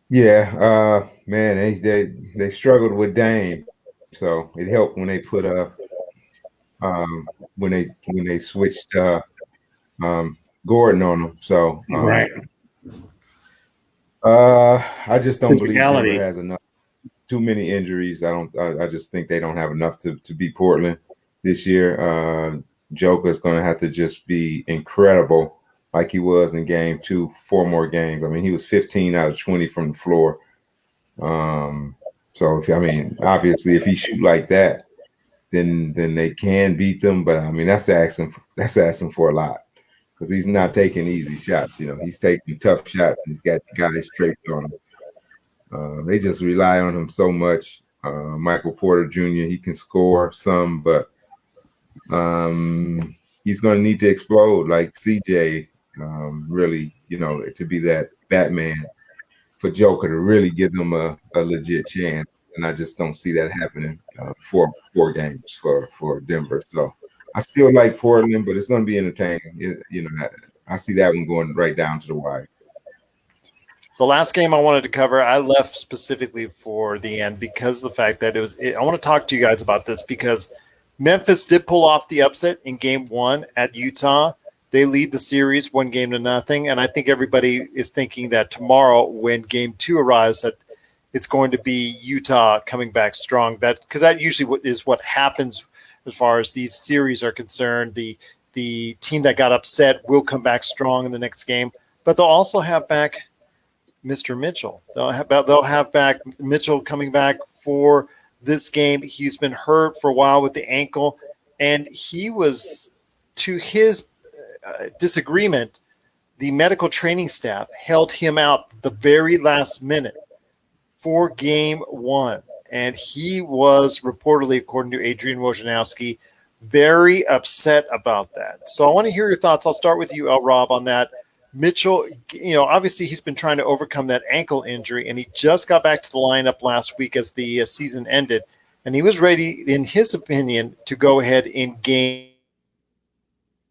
Yeah, man, they struggled with Dame, so it helped when they put when they switched Gordon on them. So right. I just don't believe Denver has enough. Too many injuries. I just think they don't have enough to beat Portland this year. Joker's going to have to just be incredible like he was in Game 2, 4 more games. I mean, he was 15 out of 20 from the floor. So, obviously, if he shoot like that, then they can beat them. But, that's asking for a lot because he's not taking easy shots. He's taking tough shots, and he's got guys straight on him. They just rely on him so much. Michael Porter Jr. He can score some, but he's going to need to explode like CJ. Really, to be that Batman for Joker to really give them a legit chance. And I just don't see that happening for 4 games for Denver. So I still like Portland, but it's going to be entertaining. I see that one going right down to the wire. The last game I wanted to cover, I left specifically for the end because of the fact that I want to talk to you guys about this because Memphis did pull off the upset in game 1 at Utah. They lead the series 1-0, and I think everybody is thinking that tomorrow, when game 2 arrives, that it's going to be Utah coming back strong. Because that usually is what happens as far as these series are concerned. The team that got upset will come back strong in the next game, but they'll also have back Mr. Mitchell. They'll have back Mitchell coming back for this game. He's been hurt for a while with the ankle, and he was, to his disagreement, the medical training staff held him out the very last minute for game 1. And he was reportedly, according to Adrian Wojnarowski, very upset about that. So I want to hear your thoughts. I'll start with you, Rob, on that. Mitchell, obviously he's been trying to overcome that ankle injury, and he just got back to the lineup last week as the season ended. And he was ready, in his opinion, to go ahead in game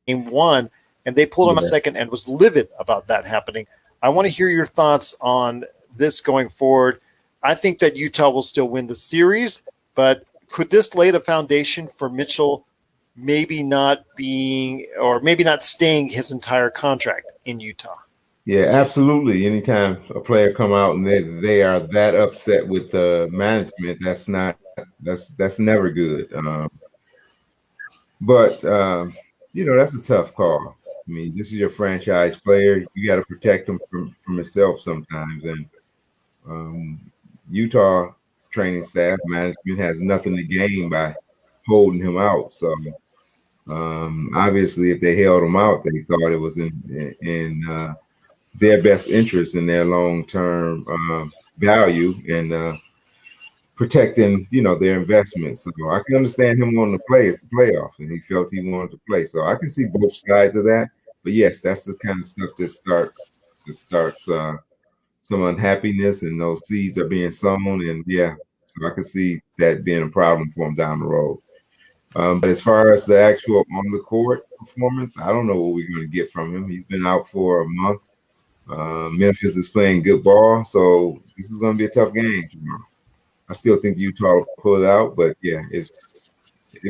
1. And they pulled him a second and was livid about that happening. I want to hear your thoughts on this going forward. I think that Utah will still win the series, but could this lay the foundation for Mitchell maybe not staying his entire contract in Utah? Yeah, absolutely. Anytime a player come out and they are that upset with the management, that's never good. But that's a tough call. I mean, this is your franchise player. You got to protect him from himself sometimes. And Utah training staff management has nothing to gain by holding him out. So obviously, if they held him out, they thought it was in their best interest in their long-term value and protecting, their investments. So I can understand him wanting to play. It's the playoff, and he felt he wanted to play. So I can see both sides of that. But yes, that's the kind of stuff that starts some unhappiness, and those seeds are being sown. And so I can see that being a problem for him down the road. But as far as the actual on the court performance, I don't know what we're going to get from him. He's been out for a month. Memphis is playing good ball, so this is going to be a tough game tomorrow. I still think Utah will pull it out, but it's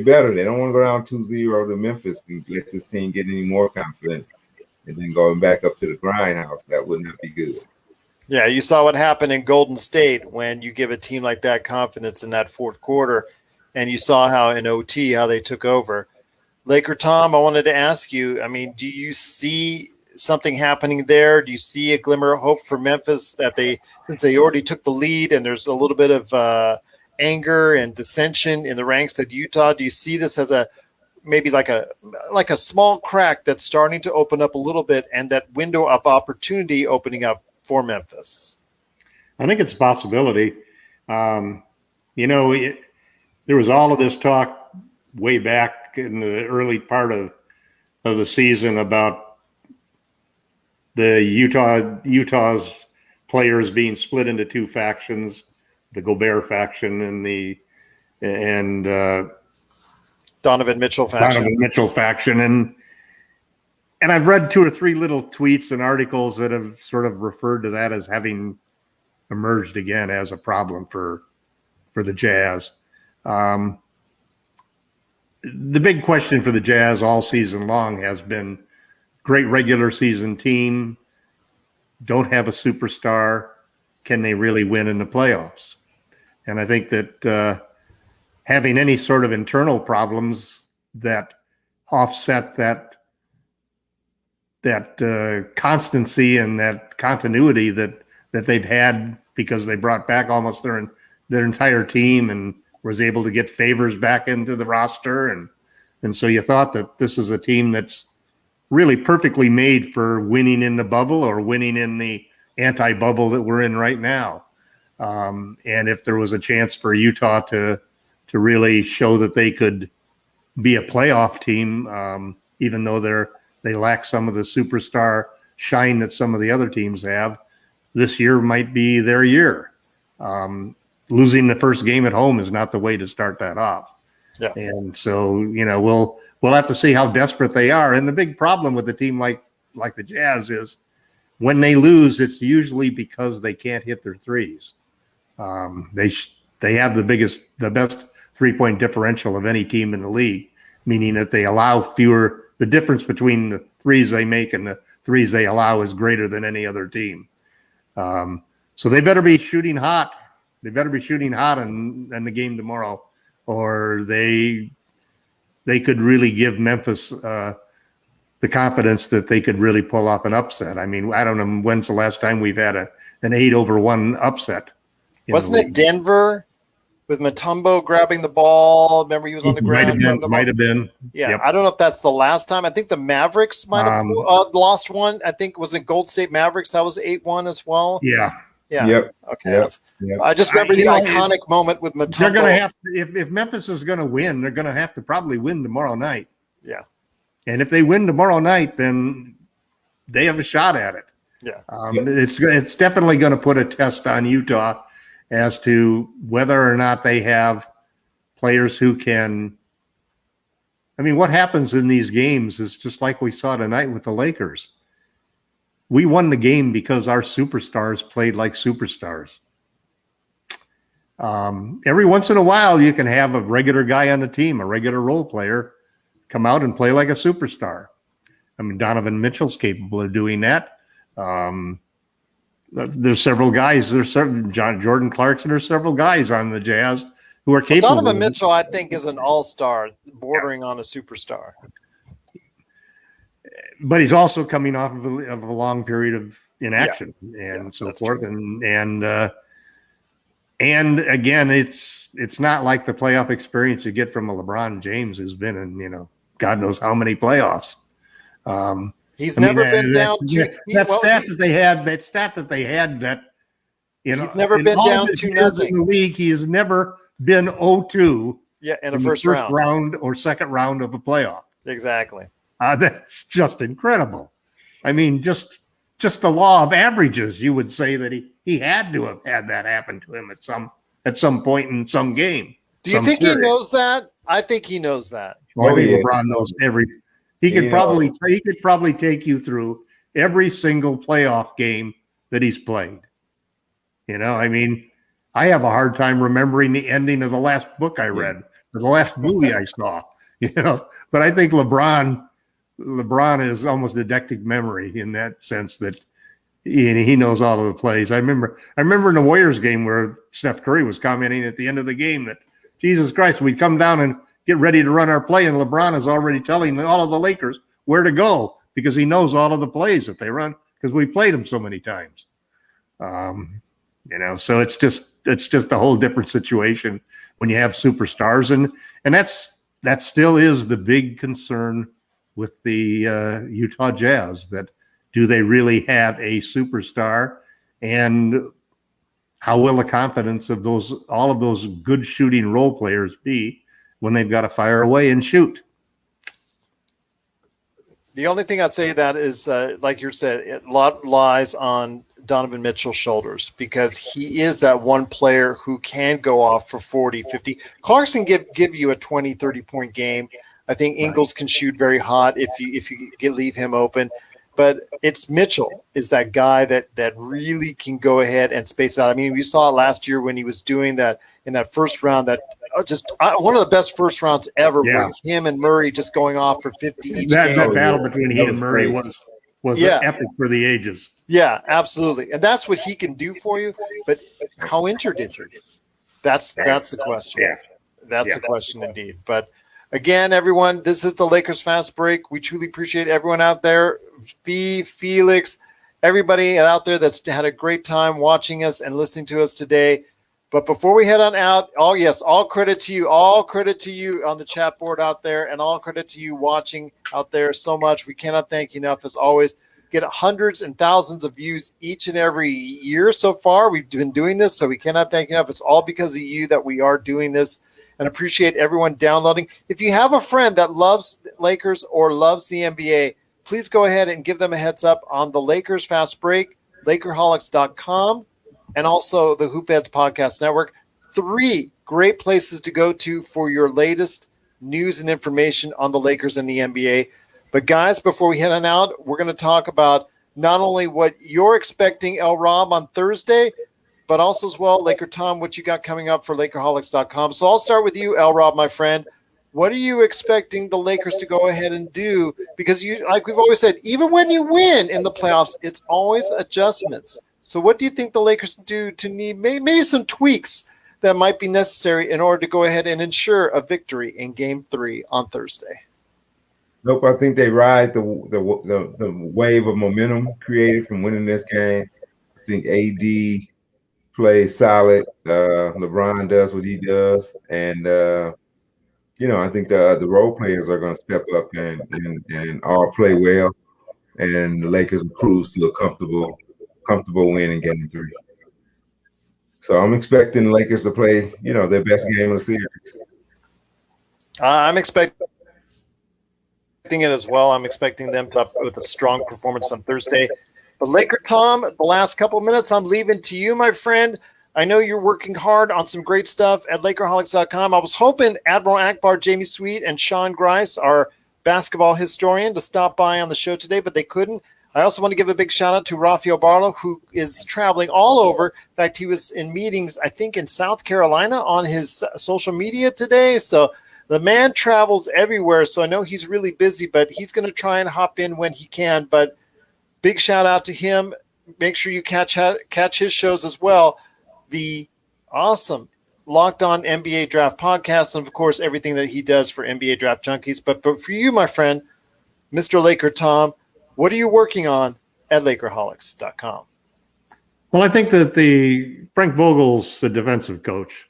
better. They don't want to go down 2-0 to Memphis and let this team get any more confidence, and then going back up to the grindhouse. That would not be good. Yeah, you saw what happened in Golden State when you give a team like that confidence in that fourth quarter, and you saw how in OT how they took over. Laker Tom, I wanted to ask you, I mean, do you see something happening there? Do you see a glimmer of hope for Memphis that since they already took the lead and there's a little bit of anger and dissension in the ranks at Utah? Do you see this as maybe like a small crack that's starting to open up a little bit, and that window of opportunity opening up for Memphis? I think it's a possibility. There was all of this talk way back in the early part of the season about the Utah's players being split into two factions, the Gobert faction and Donovan Mitchell faction. And I've read 2 or 3 little tweets and articles that have sort of referred to that as having emerged again as a problem for the Jazz. The big question for the Jazz all season long has been great regular season team, don't have a superstar. Can they really win in the playoffs? And I think that having any sort of internal problems that offset that constancy and that continuity that they've had, because they brought back almost their entire team and was able to get Favors back into the roster. And so you thought that this is a team that's really perfectly made for winning in the bubble or winning in the anti-bubble that we're in right now. And if there was a chance for Utah to really show that they could be a playoff team, even though they lack some of the superstar shine that some of the other teams have, this year might be their year. Losing the first game at home is not the way to start that off. Yeah. And so, we'll have to see how desperate they are. And the big problem with a team like the Jazz is when they lose, it's usually because they can't hit their threes. They have the best 3-point differential of any team in the league, meaning that they allow fewer. The difference between the threes they make and the threes they allow is greater than any other team. So they better be shooting hot. They better be shooting hot in the game tomorrow, or they could really give Memphis the confidence that they could really pull off an upset. I mean, I don't know when's the last time we've had an 8-1 upset. Wasn't it Denver with Mutombo grabbing the ball? Remember, he was on the ground. Might have been. Yeah, Yep. I don't know if that's the last time. I think the Mavericks might have lost one. I think it was in Gold State Mavericks. That was 8-1 as well. Yeah. Yep. Okay. Yep. I just remember the iconic moment with Mutombo. They're going to have to, if Memphis is going to win, they're going to have to probably win tomorrow night. Yeah. And if they win tomorrow night, then they have a shot at it. Yeah. It's definitely going to put a test on Utah as to whether or not they have players who can. I mean, what happens in these games is just like we saw tonight with the Lakers. We won the game because our superstars played like superstars. Every once in a while, you can have a regular guy on the team, a regular role player, come out and play like a superstar. I mean, Donovan Mitchell's capable of doing that. There's several guys. Jordan Clarkson. There's several guys on the Jazz who are capable. Donovan Mitchell, I think, is an all-star, bordering on a superstar. But he's also coming off of a long period of inaction and so forth. True. And again, it's not like the playoff experience you get from a LeBron James who's been in, God knows how many playoffs. He's never been down to that stat that they had that he's never been down to nothing in the league. He has never been 0-2 in a first round or second round of a playoff. Exactly. That's just incredible. I mean, just the law of averages, you would say that he had to have had that happen to him at some point in some game. Do you think he knows that? I think he knows that. I think LeBron knows he could probably take you through every single playoff game that he's played. I mean, I have a hard time remembering the ending of the last book I read or the last movie I saw, but I think LeBron is almost addictive memory in that sense that he knows all of the plays. I remember in the Warriors game where Steph Curry was commenting at the end of the game that, Jesus Christ, we come down and get ready to run our play, and LeBron is already telling all of the Lakers where to go because he knows all of the plays that they run because we played them so many times. So it's just a whole different situation when you have superstars, and that still is the big concern with the Utah Jazz, that do they really have a superstar, and how will the confidence of all of those good shooting role players be when they've got to fire away and shoot? The only thing I'd say that is, like you said, a lot lies on Donovan Mitchell's shoulders because he is that one player who can go off for 40, 50. Clarkson give you a 20, 30-point game. I think Ingles can shoot very hot if you leave him open. But it's Mitchell is that guy that really can go ahead and space out. I mean, we saw it last year when he was doing that in that first round, that one of the best first rounds ever with him and Murray just going off for 50 each game. That battle between he and Murray was epic for the ages. Yeah, absolutely. And that's what he can do for you. But how injured is he? That's the question. Yeah. That's the question indeed. But again, everyone, this is the Lakers Fast Break. We truly appreciate everyone out there. Felix, everybody out there that's had a great time watching us and listening to us today. But before we head on out, all credit to you on the chat board out there, and all credit to you watching out there so much. We cannot thank you enough as always. get hundreds and thousands of views each and every year so far. We've been doing this, so we cannot thank you enough. It's all because of you that we are doing this, and appreciate everyone downloading. If you have a friend that loves Lakers or loves the NBA, please go ahead and give them a heads up on the Lakers Fast Break, Lakerholics.com, and also the Hoopheads Podcast Network. 3 great places to go to for your latest news and information on the Lakers and the NBA. But guys, before we head on out, we're going to talk about not only what you're expecting, El Rob, on Thursday, but also as well, Laker Tom, what you got coming up for Lakerholics.com. So I'll start with you, El Rob, my friend. What are you expecting the Lakers to go ahead and do? Because you, like we've always said, even when you win in the playoffs, it's always adjustments. So what do you think the Lakers do to need maybe some tweaks that might be necessary in order to go ahead and ensure a victory in Game 3 on Thursday? Nope, I think they ride the wave of momentum created from winning this game. I think AD plays solid. LeBron does what he does, and I think the role players are going to step up and all play well, and the Lakers will cruise to a comfortable win in Game 3. So I'm expecting the Lakers to play, their best game of the series. I'm expecting it as well. I'm expecting them to up with a strong performance on Thursday. But Laker Tom, the last couple of minutes, I'm leaving to you, my friend. I know you're working hard on some great stuff at Lakerholics.com. I was hoping Admiral Akbar, Jamie Sweet, and Sean Grice, our basketball historian, to stop by on the show today, but they couldn't. I also want to give a big shout out to Rafael Barlow, who is traveling all over. In fact, he was in meetings, I think, in South Carolina on his social media today. So the man travels everywhere. So I know he's really busy, but he's going to try and hop in when he can. But big shout out to him. Make sure you catch his shows as well. The awesome Locked On NBA Draft Podcast, and of course, everything that he does for NBA Draft Junkies. But for you, my friend, Mr. Laker Tom, what are you working on at Lakerholics.com? Well, I think that Frank Vogel's the defensive coach.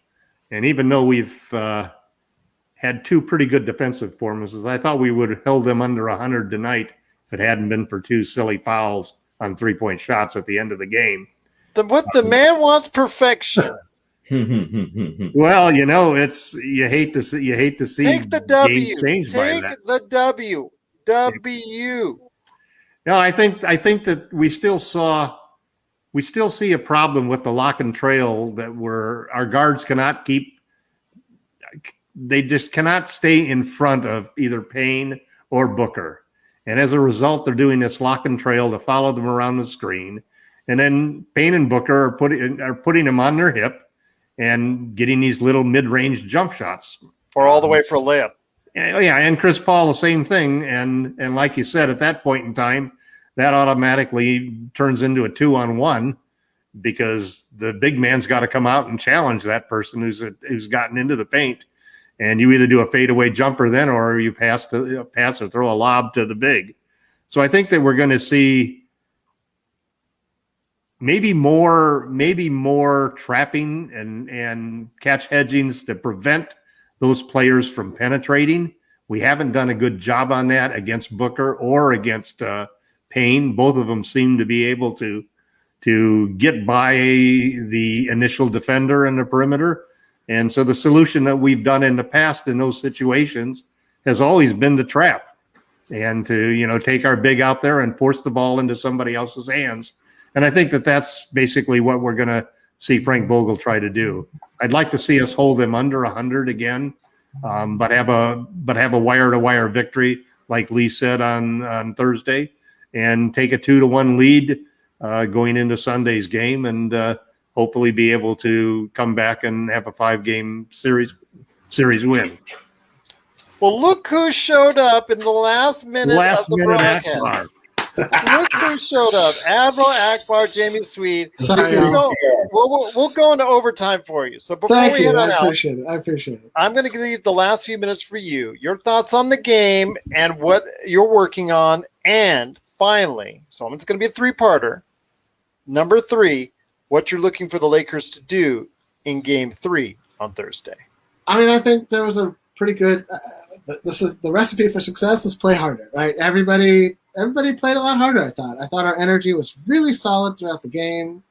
And even though we've had 2 pretty good defensive performances, I thought we would have held them under 100 tonight if it hadn't been for 2 silly fouls on 3-point shots at the end of the game. The man wants perfection. Well, it's you hate to see Take the W. games changed by that. Take the W. W. No, I think that we still see a problem with the lock and trail that our guards they just cannot stay in front of either Payne or Booker. And as a result, they're doing this lock and trail to follow them around the screen. And then Payne and Booker are putting them on their hip and getting these little mid-range jump shots. Or all the way for a layup. Yeah, and Chris Paul, the same thing. And like you said, at that point in time, that automatically turns into a 2-on-1 because the big man's got to come out and challenge that person who's gotten into the paint. And you either do a fadeaway jumper then, or you pass or throw a lob to the big. So I think that we're going to see maybe more trapping and catch hedgings to prevent those players from penetrating. We haven't done a good job on that against Booker or against Payne. Both of them seem to be able to get by the initial defender in the perimeter. And so the solution that we've done in the past in those situations has always been to trap and to, take our big out there and force the ball into somebody else's hands. And I think that that's basically what we're going to see Frank Vogel try to do. I'd like to see us hold them under 100 again, but have a wire-to-wire victory, like Lee said on Thursday, and take a 2-1 lead going into Sunday's game, and hopefully be able to come back and have a 5-game series win. Well, look who showed up in the last minute of the broadcast. Look who showed up. Admiral Akbar, Jamie Sweet. We'll go into overtime for you. So before we head on out, I appreciate it. I'm going to leave the last few minutes for you. Your thoughts on the game and what you're working on. And finally, so it's going to be a 3-parter. Number 3, what you're looking for the Lakers to do in Game 3 on Thursday. I mean, I think there was a pretty good. This is the recipe for success is play harder, right? Everybody played a lot harder. I thought our energy was really solid throughout the game.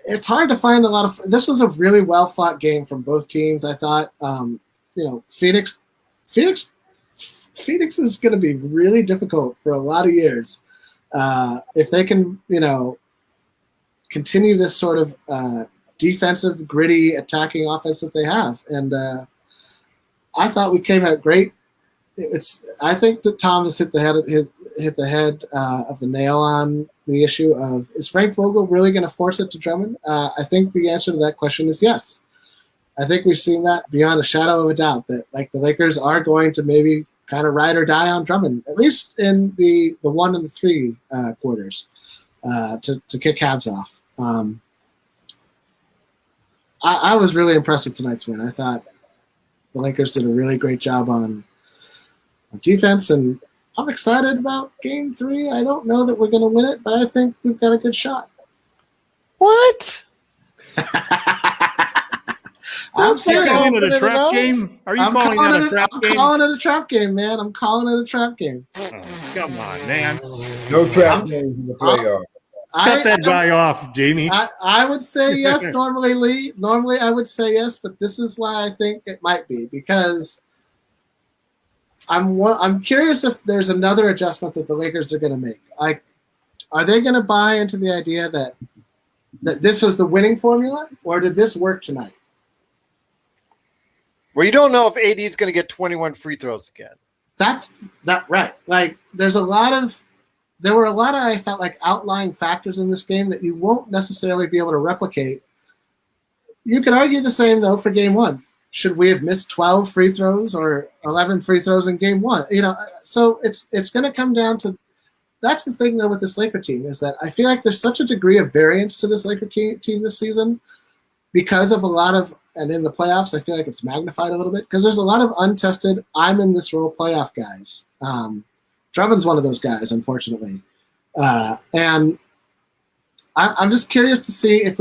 It's hard to find a lot of. This was a really well fought game from both teams. I thought, Phoenix is going to be really difficult for a lot of years if they can, continue this sort of defensive, gritty, attacking offense that they have. And I thought we came out great. I think that Tom has hit the head of the nail on the issue of, is Frank Vogel really going to force it to Drummond? I think the answer to that question is yes. I think we've seen that beyond a shadow of a doubt, that like the Lakers are going to maybe kind of ride or die on Drummond, at least in the 1 and the 3 quarters, to kick Cavs off. I was really impressed with tonight's win. I thought the Lakers did a really great job on defense, and I'm excited about Game 3. I don't know that we're going to win it, but I think we've got a good shot. What? I'm serious. Are you calling it a trap game? Are you calling that a trap game? I'm calling it a trap game, man. I'm calling it a trap game. Oh, come on, man. No trap games in the playoffs. Cut that guy off, Jamie. I would say yes normally, Lee. Normally I would say yes, but this is why I think it might be, because I'm curious if there's another adjustment that the Lakers are going to make. Like, are they going to buy into the idea that this is the winning formula, or did this work tonight? Well, you don't know if AD is going to get 21 free throws again. That's right. Like, there were a lot of, I felt like, outlying factors in this game that you won't necessarily be able to replicate. You could argue the same, though, for Game 1. Should we have missed 12 free throws or 11 free throws in Game 1? So it's going to come down to, that's the thing, though, with this Laker team, is that I feel like there's such a degree of variance to this Laker team this season because of a lot of, and in the playoffs, I feel like it's magnified a little bit because there's a lot of untested, I'm in this role playoff guys. Drummond's one of those guys, unfortunately. And I'm just curious to see if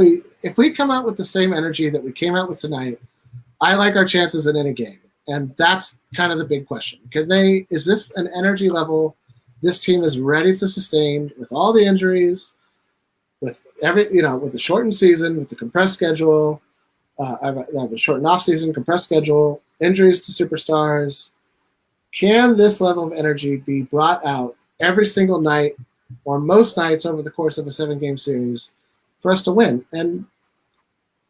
we come out with the same energy that we came out with tonight. I like our chances in any game, and that's kind of the big question. Is this an energy level this team is ready to sustain with all the injuries, with with the shortened season, with the compressed schedule, the shortened off season, compressed schedule, injuries to superstars? Can this level of energy be brought out every single night or most nights over the course of a 7-game series for us to win? And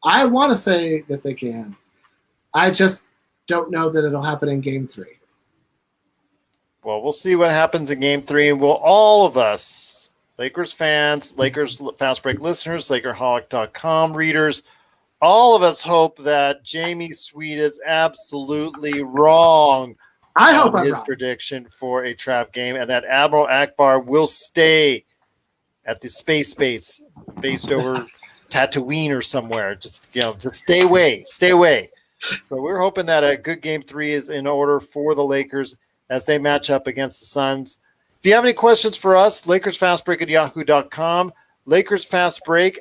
I want to say that they can. I just don't know that it'll happen in Game 3. Well, we'll see what happens in Game 3, and we'll all of us, Lakers fans, Lakers Fast Break listeners, Lakerholic.com readers, all of us hope that Jamie Sweet is absolutely wrong. I hope I'm his wrong. Prediction for a trap game, and that Admiral Akbar will stay at the space base based over Tatooine or somewhere. Just stay away. So we're hoping that a good Game 3 is in order for the Lakers as they match up against the Suns. If you have any questions for us, LakersFastBreak@yahoo.com, LakersFastBreak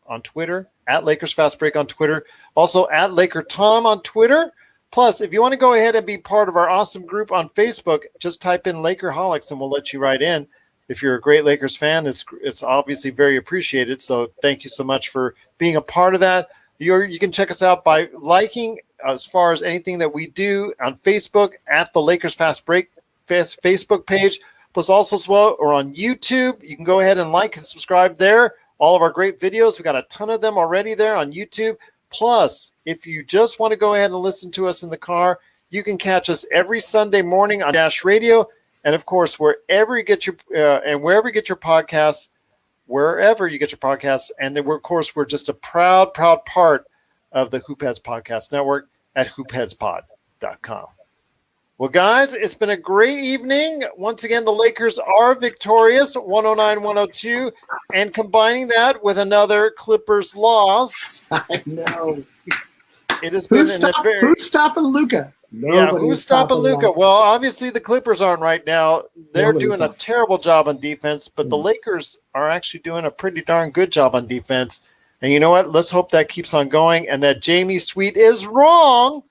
on Twitter, at LakersFastBreak on Twitter, also at LakerTom on Twitter. Plus, if you want to go ahead and be part of our awesome group on Facebook, just type in Lakerholics and we'll let you right in. If you're a great Lakers fan, it's obviously very appreciated. So thank you so much for being a part of that. You can check us out by liking as far as anything that we do on Facebook at the Lakers Fast Break Facebook page. Plus also as well, or on YouTube, you can go ahead and like and subscribe there. All of our great videos, we got a ton of them already there on YouTube. Plus, if you just want to go ahead and listen to us in the car, you can catch us every Sunday morning on Dash Radio, and of course, wherever you get your podcasts, and then we're just a proud part of the Hoopheads Podcast Network at hoopheadspod.com. Well, guys, it's been a great evening. Once again, the Lakers are victorious, 109-102, and combining that with another Clippers loss. I know. It has been who's stopping Luka? Who's stopping Luka? Well, obviously the Clippers aren't right now. They're doing a terrible job on defense, but the Lakers are actually doing a pretty darn good job on defense. And you know what? Let's hope that keeps on going and that Jamie Sweet is wrong.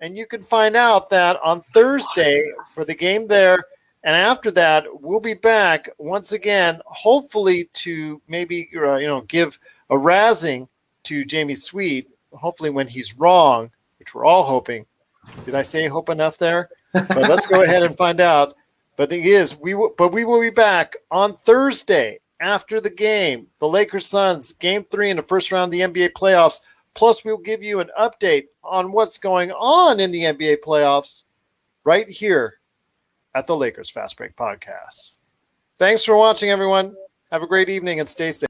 And you can find out that on Thursday for the game there. And after that, we'll be back once again, hopefully to maybe give a razzing to Jamie Sweet, hopefully when he's wrong, which we're all hoping. Did I say hope enough there? But let's go ahead and find out. But the thing is, we will be back on Thursday after the game, the Lakers Suns, Game 3 in the first round of the NBA playoffs. Plus, we'll give you an update on what's going on in the NBA playoffs right here at the Lakers Fast Break Podcast. Thanks for watching, everyone. Have a great evening and stay safe.